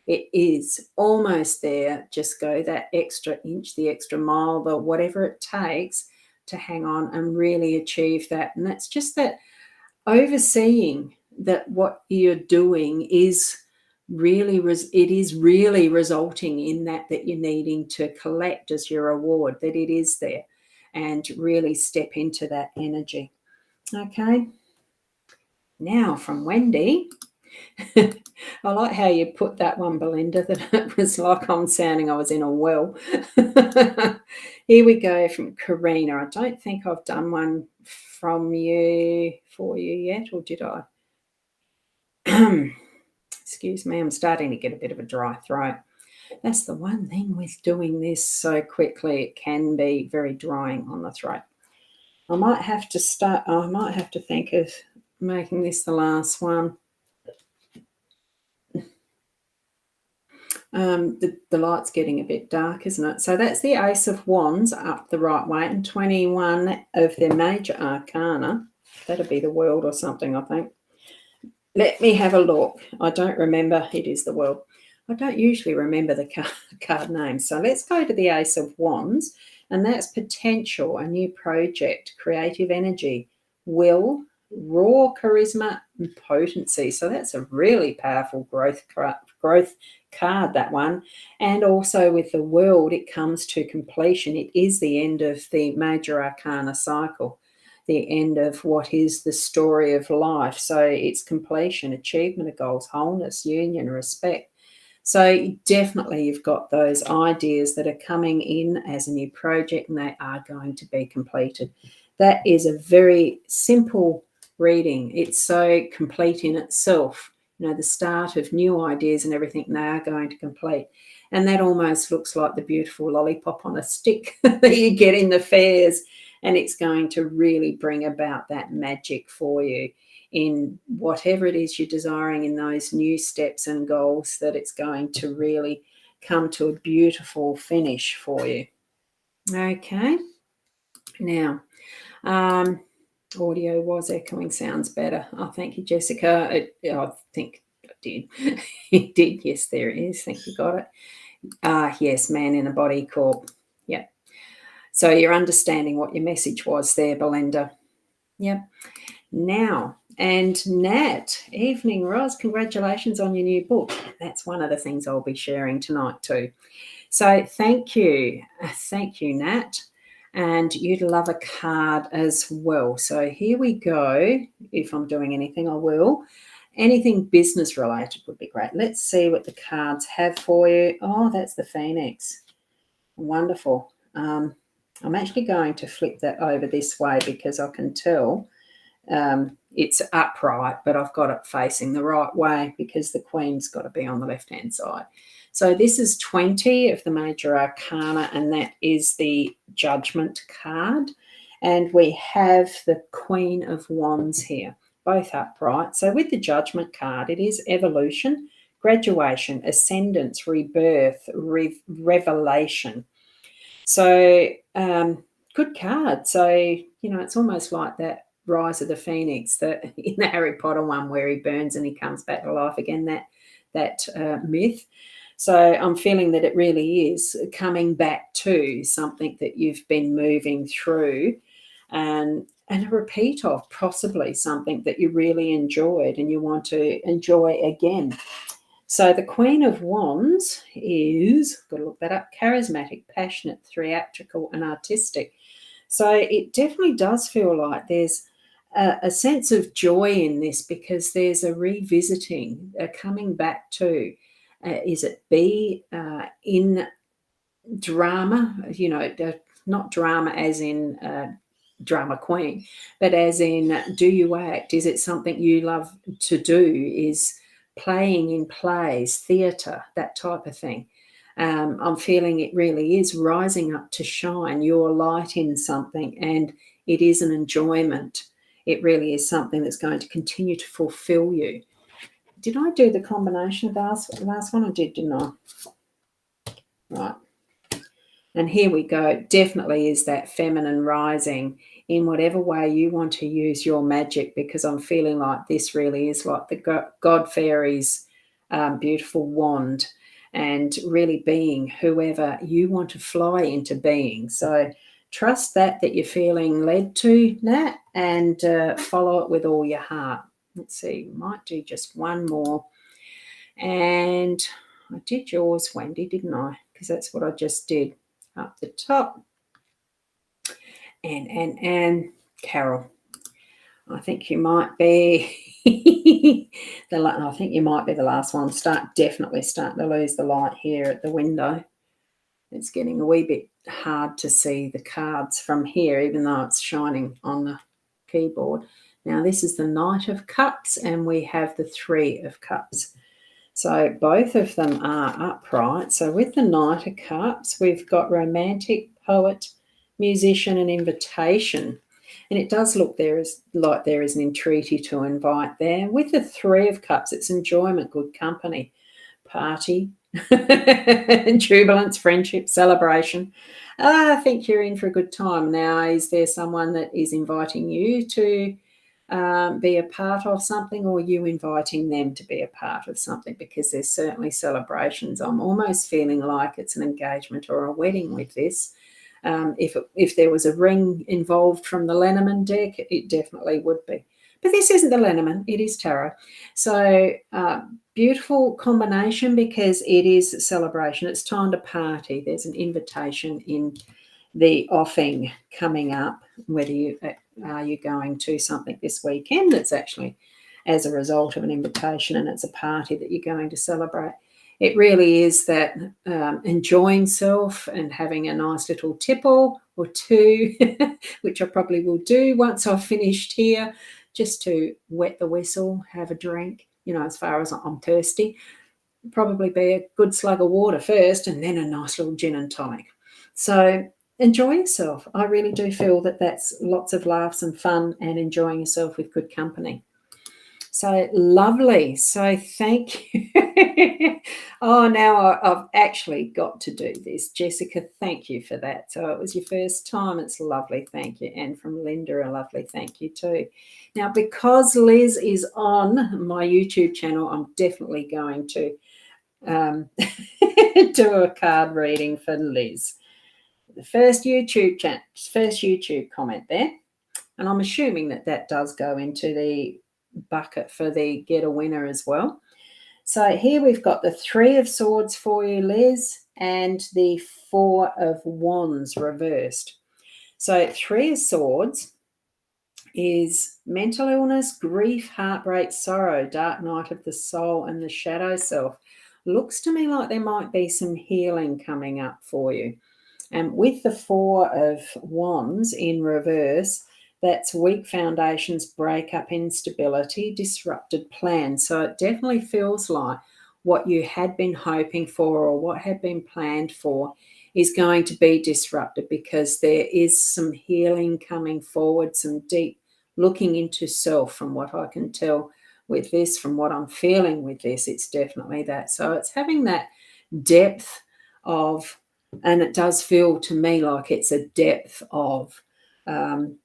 It is almost there. Just go that extra inch, the extra mile, the whatever it takes to hang on and really achieve that. And that's just that overseeing that what you're doing is really resulting in that you're needing to collect as your reward, that it is there, and really step into that energy. Okay. Now from Wendy. I like how you put that one, Belinda, that it was like I'm sounding I was in a well. Here we go from Karina. I don't think I've done one for you yet, or did I? Excuse me, I'm starting to get a bit of a dry throat. That's the one thing with doing this so quickly. It can be very drying on the throat. I might have to think of making this the last one. The light's getting a bit dark, isn't it? So that's the Ace of Wands up the right way, and 21 of their major arcana. That'll be the World or something, I think. Let me have a look. I don't remember. It is the World. I don't usually remember the card names. So let's go to the Ace of Wands, and that's potential, a new project, creative energy, will, raw charisma, and potency. So that's a really powerful growth card, that one. And also with the World, it comes to completion. It is the end of the major arcana cycle, the end of what is the story of life. So it's completion, achievement of goals, wholeness, union, respect. So definitely you've got those ideas that are coming in as a new project, and they are going to be completed. That is a very simple reading. It's so complete in itself. The start of new ideas and everything, they are going to complete. And that almost looks like the beautiful lollipop on a stick that you get in the fairs. And it's going to really bring about that magic for you in whatever it is you're desiring in those new steps and goals, that it's going to really come to a beautiful finish for you. Okay. Now, audio was echoing. Sounds better. Oh, thank you, Jessica. I think I did. It did. Yes, there it is. Think you got it. Yes, man in a body corp. Yeah. So you're understanding what your message was there, Belinda. Yep. Now, and Nat, evening, Roz, congratulations on your new book. That's one of the things I'll be sharing tonight too. So thank you, Nat. And you'd love a card as well. So here we go. If I'm doing anything, I will. Anything business related would be great. Let's see what the cards have for you. Oh, that's the Phoenix. Wonderful. I'm actually going to flip that over this way because I can tell it's upright, but I've got it facing the right way because the Queen's got to be on the left-hand side. So this is 20 of the major arcana, and that is the Judgment card. And we have the Queen of Wands here, both upright. So with the Judgment card, it is evolution, graduation, ascendance, rebirth, revelation. So good card. So, it's almost like that Rise of the Phoenix, that in the Harry Potter one where he burns and he comes back to life again, that myth. So I'm feeling that it really is coming back to something that you've been moving through, and a repeat of possibly something that you really enjoyed and you want to enjoy again. So the Queen of Wands is, got to look that up, charismatic, passionate, theatrical, and artistic. So it definitely does feel like there's a sense of joy in this, because there's a revisiting, a coming back to, is it be in drama, not drama as in drama queen, but as in, do you act? Is it something you love to do? Is playing in plays, theatre, that type of thing. I'm feeling it really is rising up to shine your light in something, and it is an enjoyment. It really is something that's going to continue to fulfill you. Did I do the combination of the last one? I did, didn't I? Right. And here we go. Definitely is that feminine rising in whatever way you want to use your magic, because I'm feeling like this really is like the God Fairy's beautiful wand, and really being whoever you want to fly into being. So trust that you're feeling led to, Nat, and follow it with all your heart. Let's see, might do just one more. And I did yours, Wendy, didn't I? Because that's what I just did up the top. And Carol, I think you might be I think you might be the last one. Definitely starting to lose the light here at the window. It's getting a wee bit hard to see the cards from here, even though it's shining on the keyboard. Now this is the Knight of Cups, and we have the Three of Cups. So both of them are upright. So with the Knight of Cups, we've got romantic, poet, musician, and invitation. And it does look like there is an entreaty to invite there. With the Three of Cups, it's enjoyment, good company, party, jubilance, friendship, celebration. I think you're in for a good time. Now, is there someone that is inviting you to be a part of something, or you inviting them to be a part of something? Because there's certainly celebrations. I'm almost feeling like it's an engagement or a wedding with this. If there was a ring involved from the Lenormand deck, it definitely would be. But this isn't the Lenormand, it is tarot. So beautiful combination, because it is a celebration. It's time to party. There's an invitation in the offing coming up, whether you are you going to something this weekend that's actually as a result of an invitation, and it's a party that you're going to celebrate. It really is that enjoying self and having a nice little tipple or two, which I probably will do once I've finished here, just to wet the whistle, have a drink, as far as I'm thirsty. Probably be a good slug of water first, and then a nice little gin and tonic. So enjoy yourself. I really do feel that that's lots of laughs and fun, and enjoying yourself with good company. So lovely. So thank you. Oh, now I've actually got to do this. Jessica, thank you for that. So it was your first time. It's lovely. Thank you. And from Linda, a lovely thank you too. Now, because Liz is on my YouTube channel, I'm definitely going to do a card reading for Liz. The first YouTube comment there. And I'm assuming that does go into the bucket for the get a winner as well. So here we've got the Three of Swords for you, Liz, and the Four of Wands reversed. So Three of Swords is mental illness, grief, heartbreak, sorrow, dark night of the soul, and the shadow self. Looks to me like there might be some healing coming up for you. And with the Four of Wands in reverse, that's weak foundations, breakup, instability, disrupted plans. So it definitely feels like what you had been hoping for, or what had been planned for, is going to be disrupted, because there is some healing coming forward, some deep looking into self, from what I can tell with this, from what I'm feeling with this. It's definitely that. So it's having that depth of, and it does feel to me like it's a depth of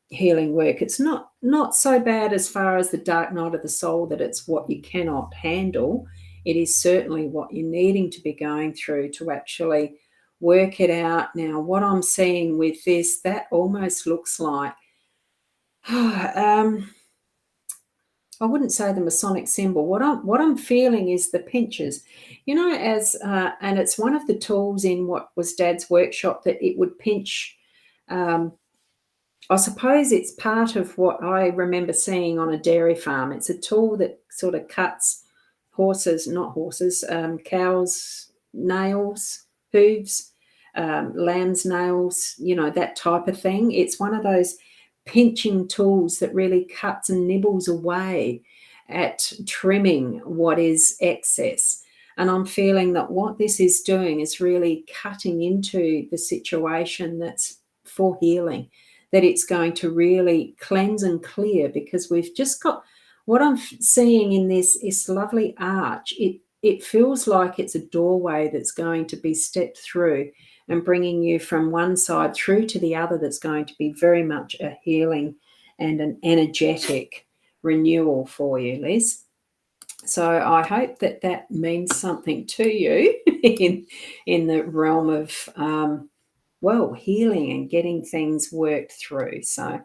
healing work. It's not so bad as far as the dark night of the soul that it's what you cannot handle. It is certainly what you're needing to be going through to actually work it out. Now, what I'm seeing with this, that almost looks like, I wouldn't say the Masonic symbol. What I'm feeling is the pinches, as and it's one of the tools in what was Dad's workshop, that it would pinch. I suppose it's part of what I remember seeing on a dairy farm. It's a tool that sort of cuts cows' nails, hooves, lamb's nails, that type of thing. It's one of those pinching tools that really cuts and nibbles away at trimming what is excess. And I'm feeling that what this is doing is really cutting into the situation that's for healing, that it's going to really cleanse and clear, because we've just got, what I'm seeing in this lovely arch, it feels like it's a doorway that's going to be stepped through and bringing you from one side through to the other, that's going to be very much a healing and an energetic renewal for you, Liz. So I hope that means something to you in the realm of healing and getting things worked through. So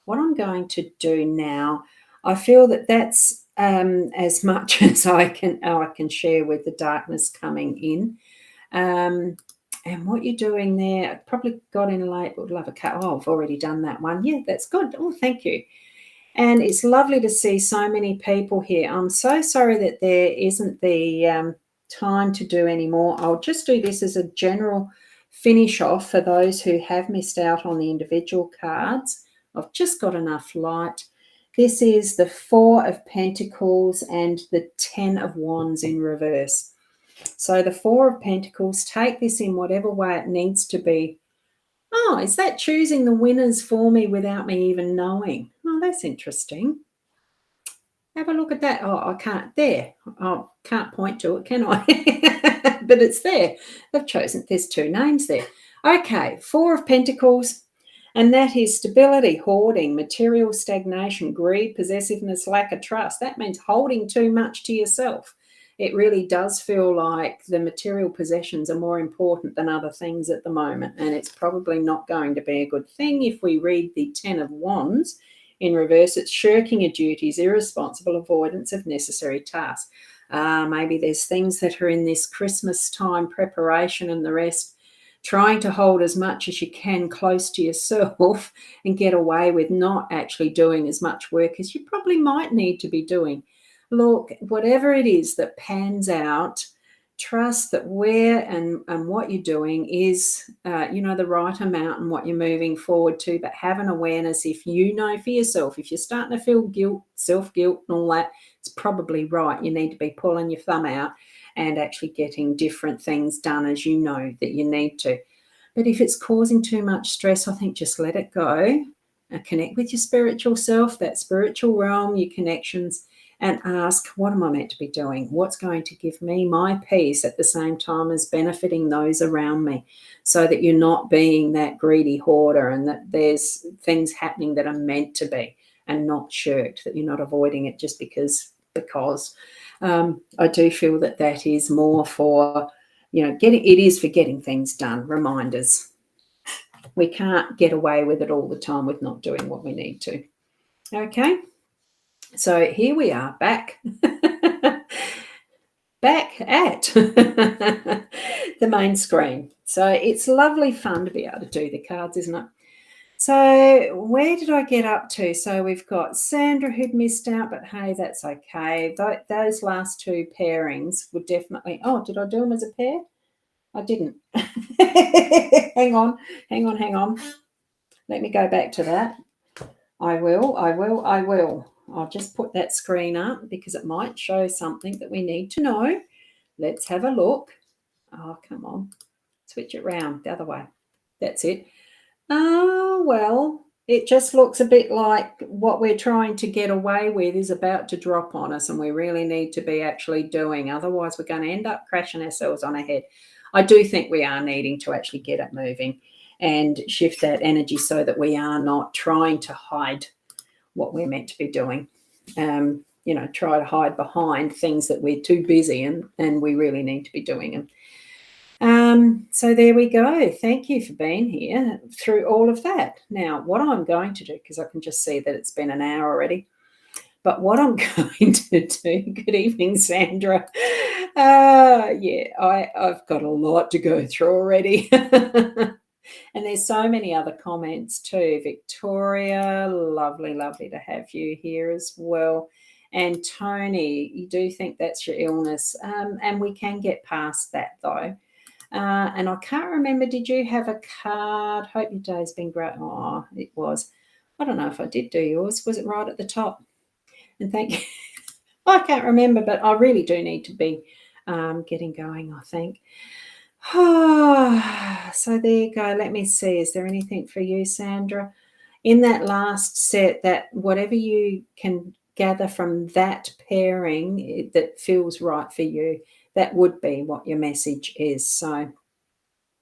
what I'm going to do now, I feel that that's as much as I can share with the darkness coming in. And what you're doing there, I probably got in late, would love a cut. Oh, I've already done that one. Yeah, that's good. Oh, thank you. And it's lovely to see so many people here. I'm so sorry that there isn't the time to do any more. I'll just do this as a general finish off for those who have missed out on the individual cards. I've just got enough light. This is the 4 of Pentacles and the 10 of Wands in reverse. So the 4 of Pentacles, take this in whatever way it needs to be. Oh, is that choosing the winners for me without me even knowing? Oh, that's interesting. Have a look at that. Oh, I can't. There. I can't point to it, can I? But it's there. They've chosen. There's 2 names there. Okay, 4 of Pentacles. And that is stability, hoarding, material stagnation, greed, possessiveness, lack of trust. That means holding too much to yourself. It really does feel like the material possessions are more important than other things at the moment. And it's probably not going to be a good thing. If we read the 10 of Wands in reverse, it's shirking of duties, irresponsible avoidance of necessary tasks. Maybe there's things that are in this Christmas time preparation and the rest, trying to hold as much as you can close to yourself and get away with not actually doing as much work as you probably might need to be doing. Look, whatever it is that pans out, trust that where and what you're doing is, the right amount and what you're moving forward to, but have an awareness. If you know for yourself, if you're starting to feel guilt, self-guilt and all that, it's probably right. You need to be pulling your thumb out and actually getting different things done as you know that you need to. But if it's causing too much stress, I think just let it go and connect with your spiritual self, that spiritual realm, your connections, and ask, what am I meant to be doing? What's going to give me my peace at the same time as benefiting those around me, so that you're not being that greedy hoarder and that there's things happening that are meant to be and not shirked, that you're not avoiding it just because. I do feel that is more for, it is for getting things done, reminders. We can't get away with it all the time with not doing what we need to. Okay. So here we are back at the main screen. So it's lovely fun to be able to do the cards, isn't it? So where did I get up to? So we've got Sandra who'd missed out, but hey, that's okay. Those last 2 pairings were definitely, oh, did I do them as a pair? I didn't. Hang on. Let me go back to that. I will. I'll just put that screen up because it might show something that we need to know. Let's have a look. Oh, come on. Switch it round the other way. That's it. Oh, well, it just looks a bit like what we're trying to get away with is about to drop on us, and we really need to be actually doing. Otherwise, we're going to end up crashing ourselves on our head. I do think we are needing to actually get it moving and shift that energy so that we are not trying to hide what we're meant to be doing. Try to hide behind things that we're too busy and we really need to be doing them. So there we go. Thank you for being here through all of that. Now, what I'm going to do, because I can just see that it's been an hour already, but what I'm going to do, good evening, Sandra. I've got a lot to go through already. And there's so many other comments too. Victoria, lovely, lovely to have you here as well. And Tony, you do think that's your illness. And we can get past that though. And I can't remember, did you have a card? Hope your day's been great. Oh, it was. I don't know if I did do yours. Was it right at the top? And thank you. I can't remember, but I really do need to be getting going, I think. So there you go. Let me see. Is there anything for you, Sandra? In that last set, that whatever you can gather from that pairing that feels right for you, that would be what your message is. So,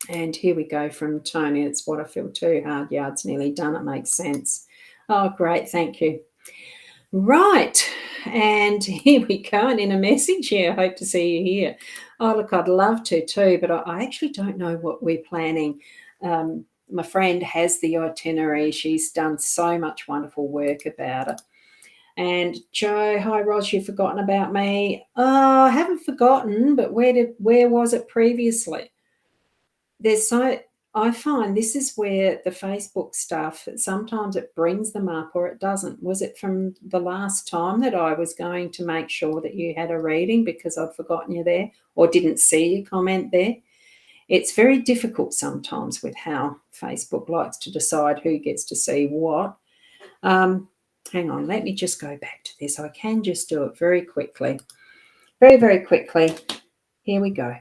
and here we go from Tony. It's what I feel too. Hard yard's nearly done. It makes sense. Oh, great. Thank you. Right. And here we go. And in a message here, I hope to see you here. Oh, look, I'd love to too, but I actually don't know what we're planning. My friend has the itinerary. She's done so much wonderful work about it. And Joe, hi Ros, you've forgotten about me. Oh, I haven't forgotten, but where was it previously? I find this is where the Facebook stuff, sometimes it brings them up or it doesn't. Was it from the last time that I was going to make sure that you had a reading because I'd forgotten you there or didn't see your comment there? It's very difficult sometimes with how Facebook likes to decide who gets to see what. Hang on, let me just go back to this. I can just do it very quickly. Very, very quickly. Here we go.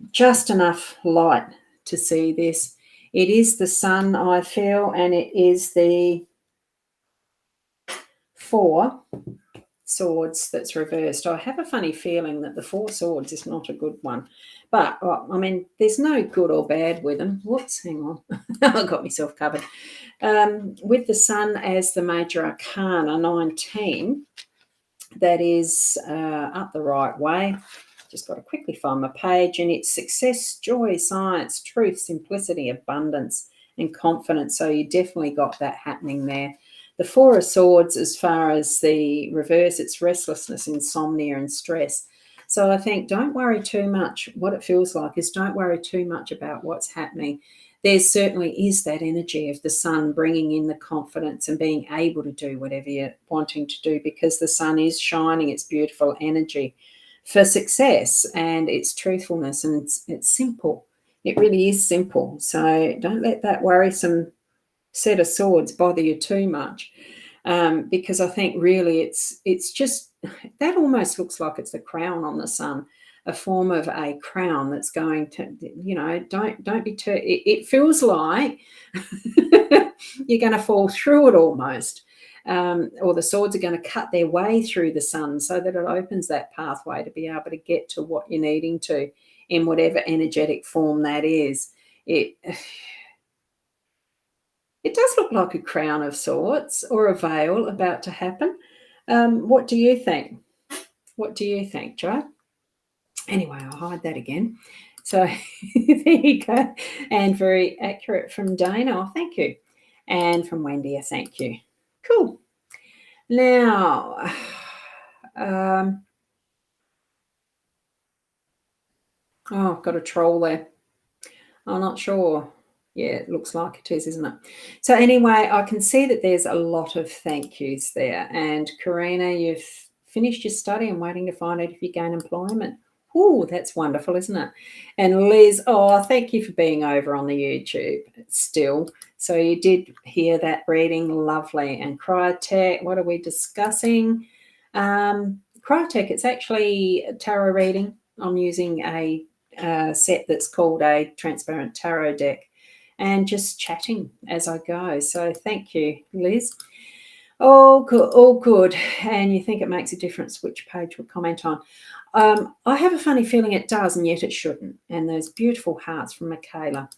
Just enough light to see this. It is the sun, I feel, and it is the 4 swords that's reversed. I have a funny feeling that the 4 swords is not a good one. But, I mean, there's no good or bad with them. Whoops, hang on. I got myself covered. With the sun as the major arcana, 19, that is up the right way. Just got to quickly find my page, and it's success, joy, science, truth, simplicity, abundance, and confidence. So you definitely got that happening there. The 4 of Swords, as far as the reverse, it's restlessness, insomnia, and stress. So I think don't worry too much. What it feels like is don't worry too much about what's happening. There certainly is that energy of the sun bringing in the confidence and being able to do whatever you're wanting to do because the sun is shining its beautiful energy for success and its truthfulness, and it's simple. It really is simple. So don't let that worrisome set of swords bother you too much, because I think really it's just that almost looks like it's the crown on the sun, a form of a crown that's going to, don't be too. It feels like you're going to fall through it almost. Or the swords are going to cut their way through the sun so that it opens that pathway to be able to get to what you're needing to in whatever energetic form that is. It does look like a crown of sorts or a veil about to happen. What do you think? What do you think, Joe? Anyway, I'll hide that again. So there you go. And very accurate from Dana. Oh, thank you. And from Wendy, a thank you. Cool. Now, oh, I've got a troll there. I'm not sure. Yeah, it looks like it is, isn't it? So anyway, I can see that there's a lot of thank yous there. And Karina, you've finished your study and waiting to find out if you gain employment. Oh, that's wonderful, isn't it? And Liz, oh, thank you for being over on the YouTube still. So you did hear that reading, lovely. And Cryotech, what are we discussing? Cryotech, it's actually a tarot reading. I'm using a set that's called a transparent tarot deck, and just chatting as I go. So thank you, Liz. All good, all good. And you think it makes a difference which page we comment on. I have a funny feeling it does, and yet it shouldn't. And those beautiful hearts from Michaela.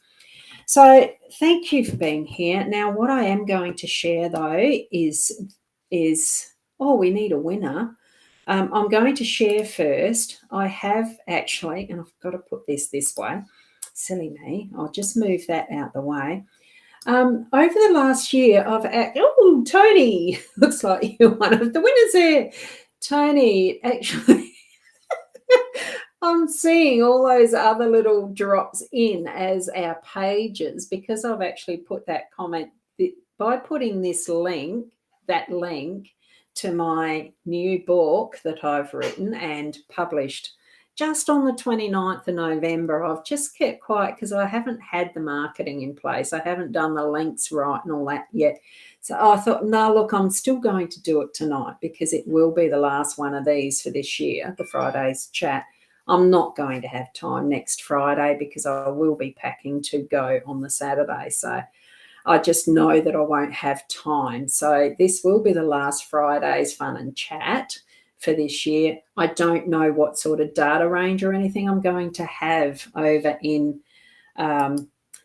So thank you for being here. Now, what I am going to share, though, is we need a winner. I'm going to share first. I have actually, and I've got to put this way. Silly me. I'll just move that out the way. Over the last year, Tony, looks like you're one of the winners there. Tony, actually, I'm seeing all those other little drops in as our pages because I've actually put that comment by putting this link, to my new book that I've written and published just on the 29th of November. I've just kept quiet because I haven't had the marketing in place. I haven't done the links right and all that yet. So I thought, no, look, I'm still going to do it tonight because it will be the last one of these for this year, the Friday's chat. I'm not going to have time next Friday because I will be packing to go on the Saturday. So I just know that I won't have time. So this will be the last Friday's fun and chat for this year. I don't know what sort of data range or anything I'm going to have over in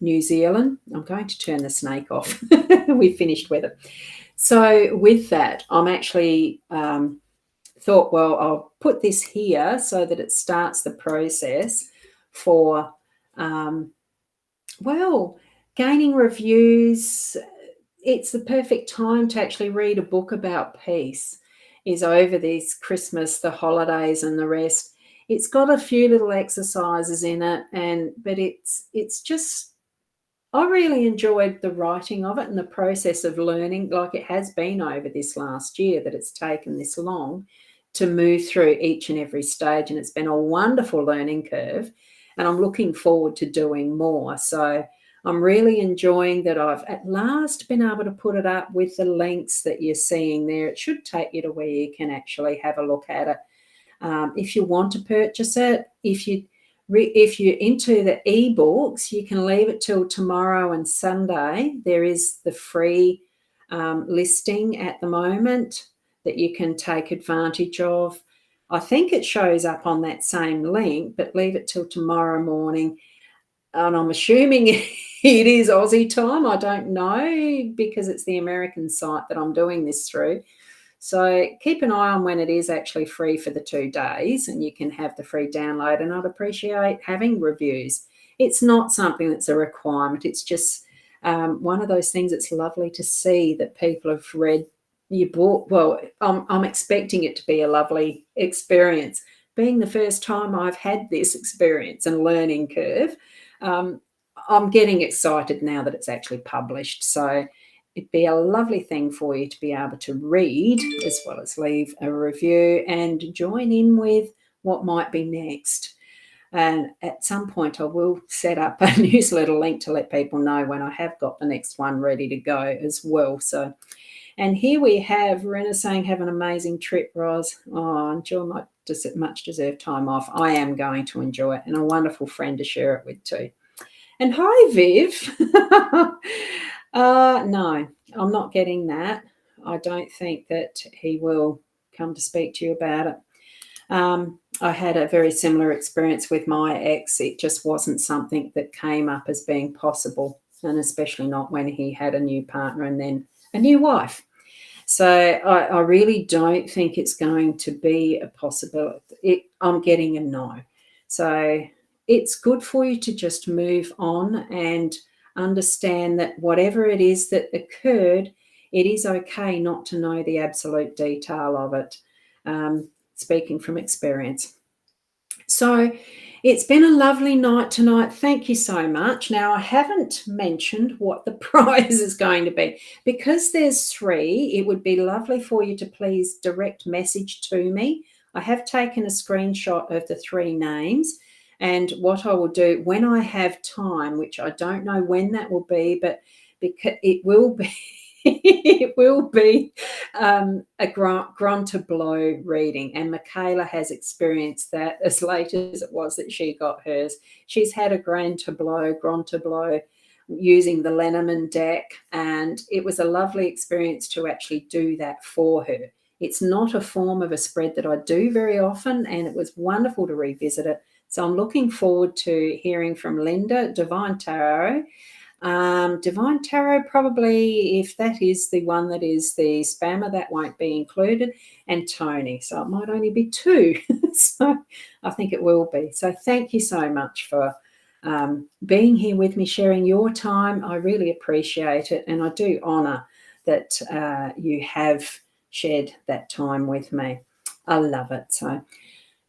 New Zealand. I'm going to turn the snake off. We finished with it. So with that, I'm actually thought, well, I'll put this here so that it starts the process for, gaining reviews. It's the perfect time to actually read a book about peace, is over this Christmas, the holidays and the rest. It's got a few little exercises in it, but it's just, I really enjoyed the writing of it and the process of learning, like it has been over this last year that it's taken this long to move through each and every stage. And it's been a wonderful learning curve, and I'm looking forward to doing more. So I'm really enjoying that I've at last been able to put it up with the links that you're seeing there. It should take you to where you can actually have a look at it. If you want to purchase it, if you're into the ebooks, you can leave it till tomorrow and Sunday. There is the free listing at the moment that you can take advantage of. I think it shows up on that same link, but leave it till tomorrow morning. And I'm assuming it is Aussie time. I don't know because it's the American site that I'm doing this through. So keep an eye on when it is actually free for the 2 days, and you can have the free download. And I'd appreciate having reviews. It's not something that's a requirement. It's just one of those things. It's lovely to see that people have read your book. Well, I'm expecting it to be a lovely experience. Being the first time I've had this experience and learning curve, I'm getting excited now that it's actually published. So it'd be a lovely thing for you to be able to read as well as leave a review and join in with what might be next. And at some point, I will set up a newsletter link to let people know when I have got the next one ready to go as well. So, and here we have Rena saying, have an amazing trip, Ros. Oh, enjoy my much deserved time off. I am going to enjoy it, and a wonderful friend to share it with too. And hi, Viv. No, I'm not getting that. I don't think that he will come to speak to you about it. I had a very similar experience with my ex. It just wasn't something that came up as being possible, and especially not when he had a new partner and then a new wife. So I really don't think it's going to be a possibility. I'm getting a no. So it's good for you to just move on and understand that whatever it is that occurred, it is okay not to know the absolute detail of it, speaking from experience. So it's been a lovely night tonight. Thank you so much. Now, I haven't mentioned what the prize is going to be. Because there's 3, it would be lovely for you to please direct message to me. I have taken a screenshot of the 3 names. And what I will do when I have time, which I don't know when that will be, but because it will be it will be a grunt to blow reading. And Michaela has experienced that as late as it was that she got hers. She's had a grunt to blow using the Lenormand deck, and it was a lovely experience to actually do that for her. It's not a form of a spread that I do very often, and it was wonderful to revisit it. So I'm looking forward to hearing from Linda, Divine Tarot. Divine Tarot, probably, if that is the one that is the spammer, that won't be included, and Tony. So it might only be two. So I think it will be. So thank you so much for being here with me, sharing your time. I really appreciate it, and I do honour that you have shared that time with me. I love it. So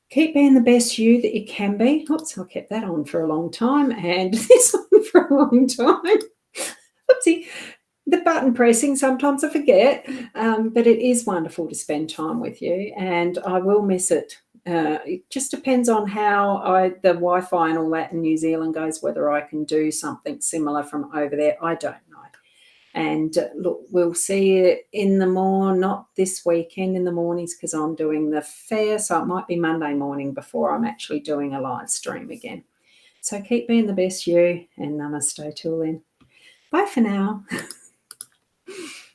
keep being the best you that you can be. Oops, I kept that on for a long time, and this one for a long time. Oopsie. The button pressing, sometimes I forget, but it is wonderful to spend time with you, and I will miss it. It just depends on how the Wi-Fi and all that in New Zealand goes, whether I can do something similar from over there. I don't know. And look, we'll see you in the not this weekend in the mornings, because I'm doing the fair, so it might be Monday morning before I'm actually doing a live stream again. So keep being the best you, and namaste till then. Bye for now.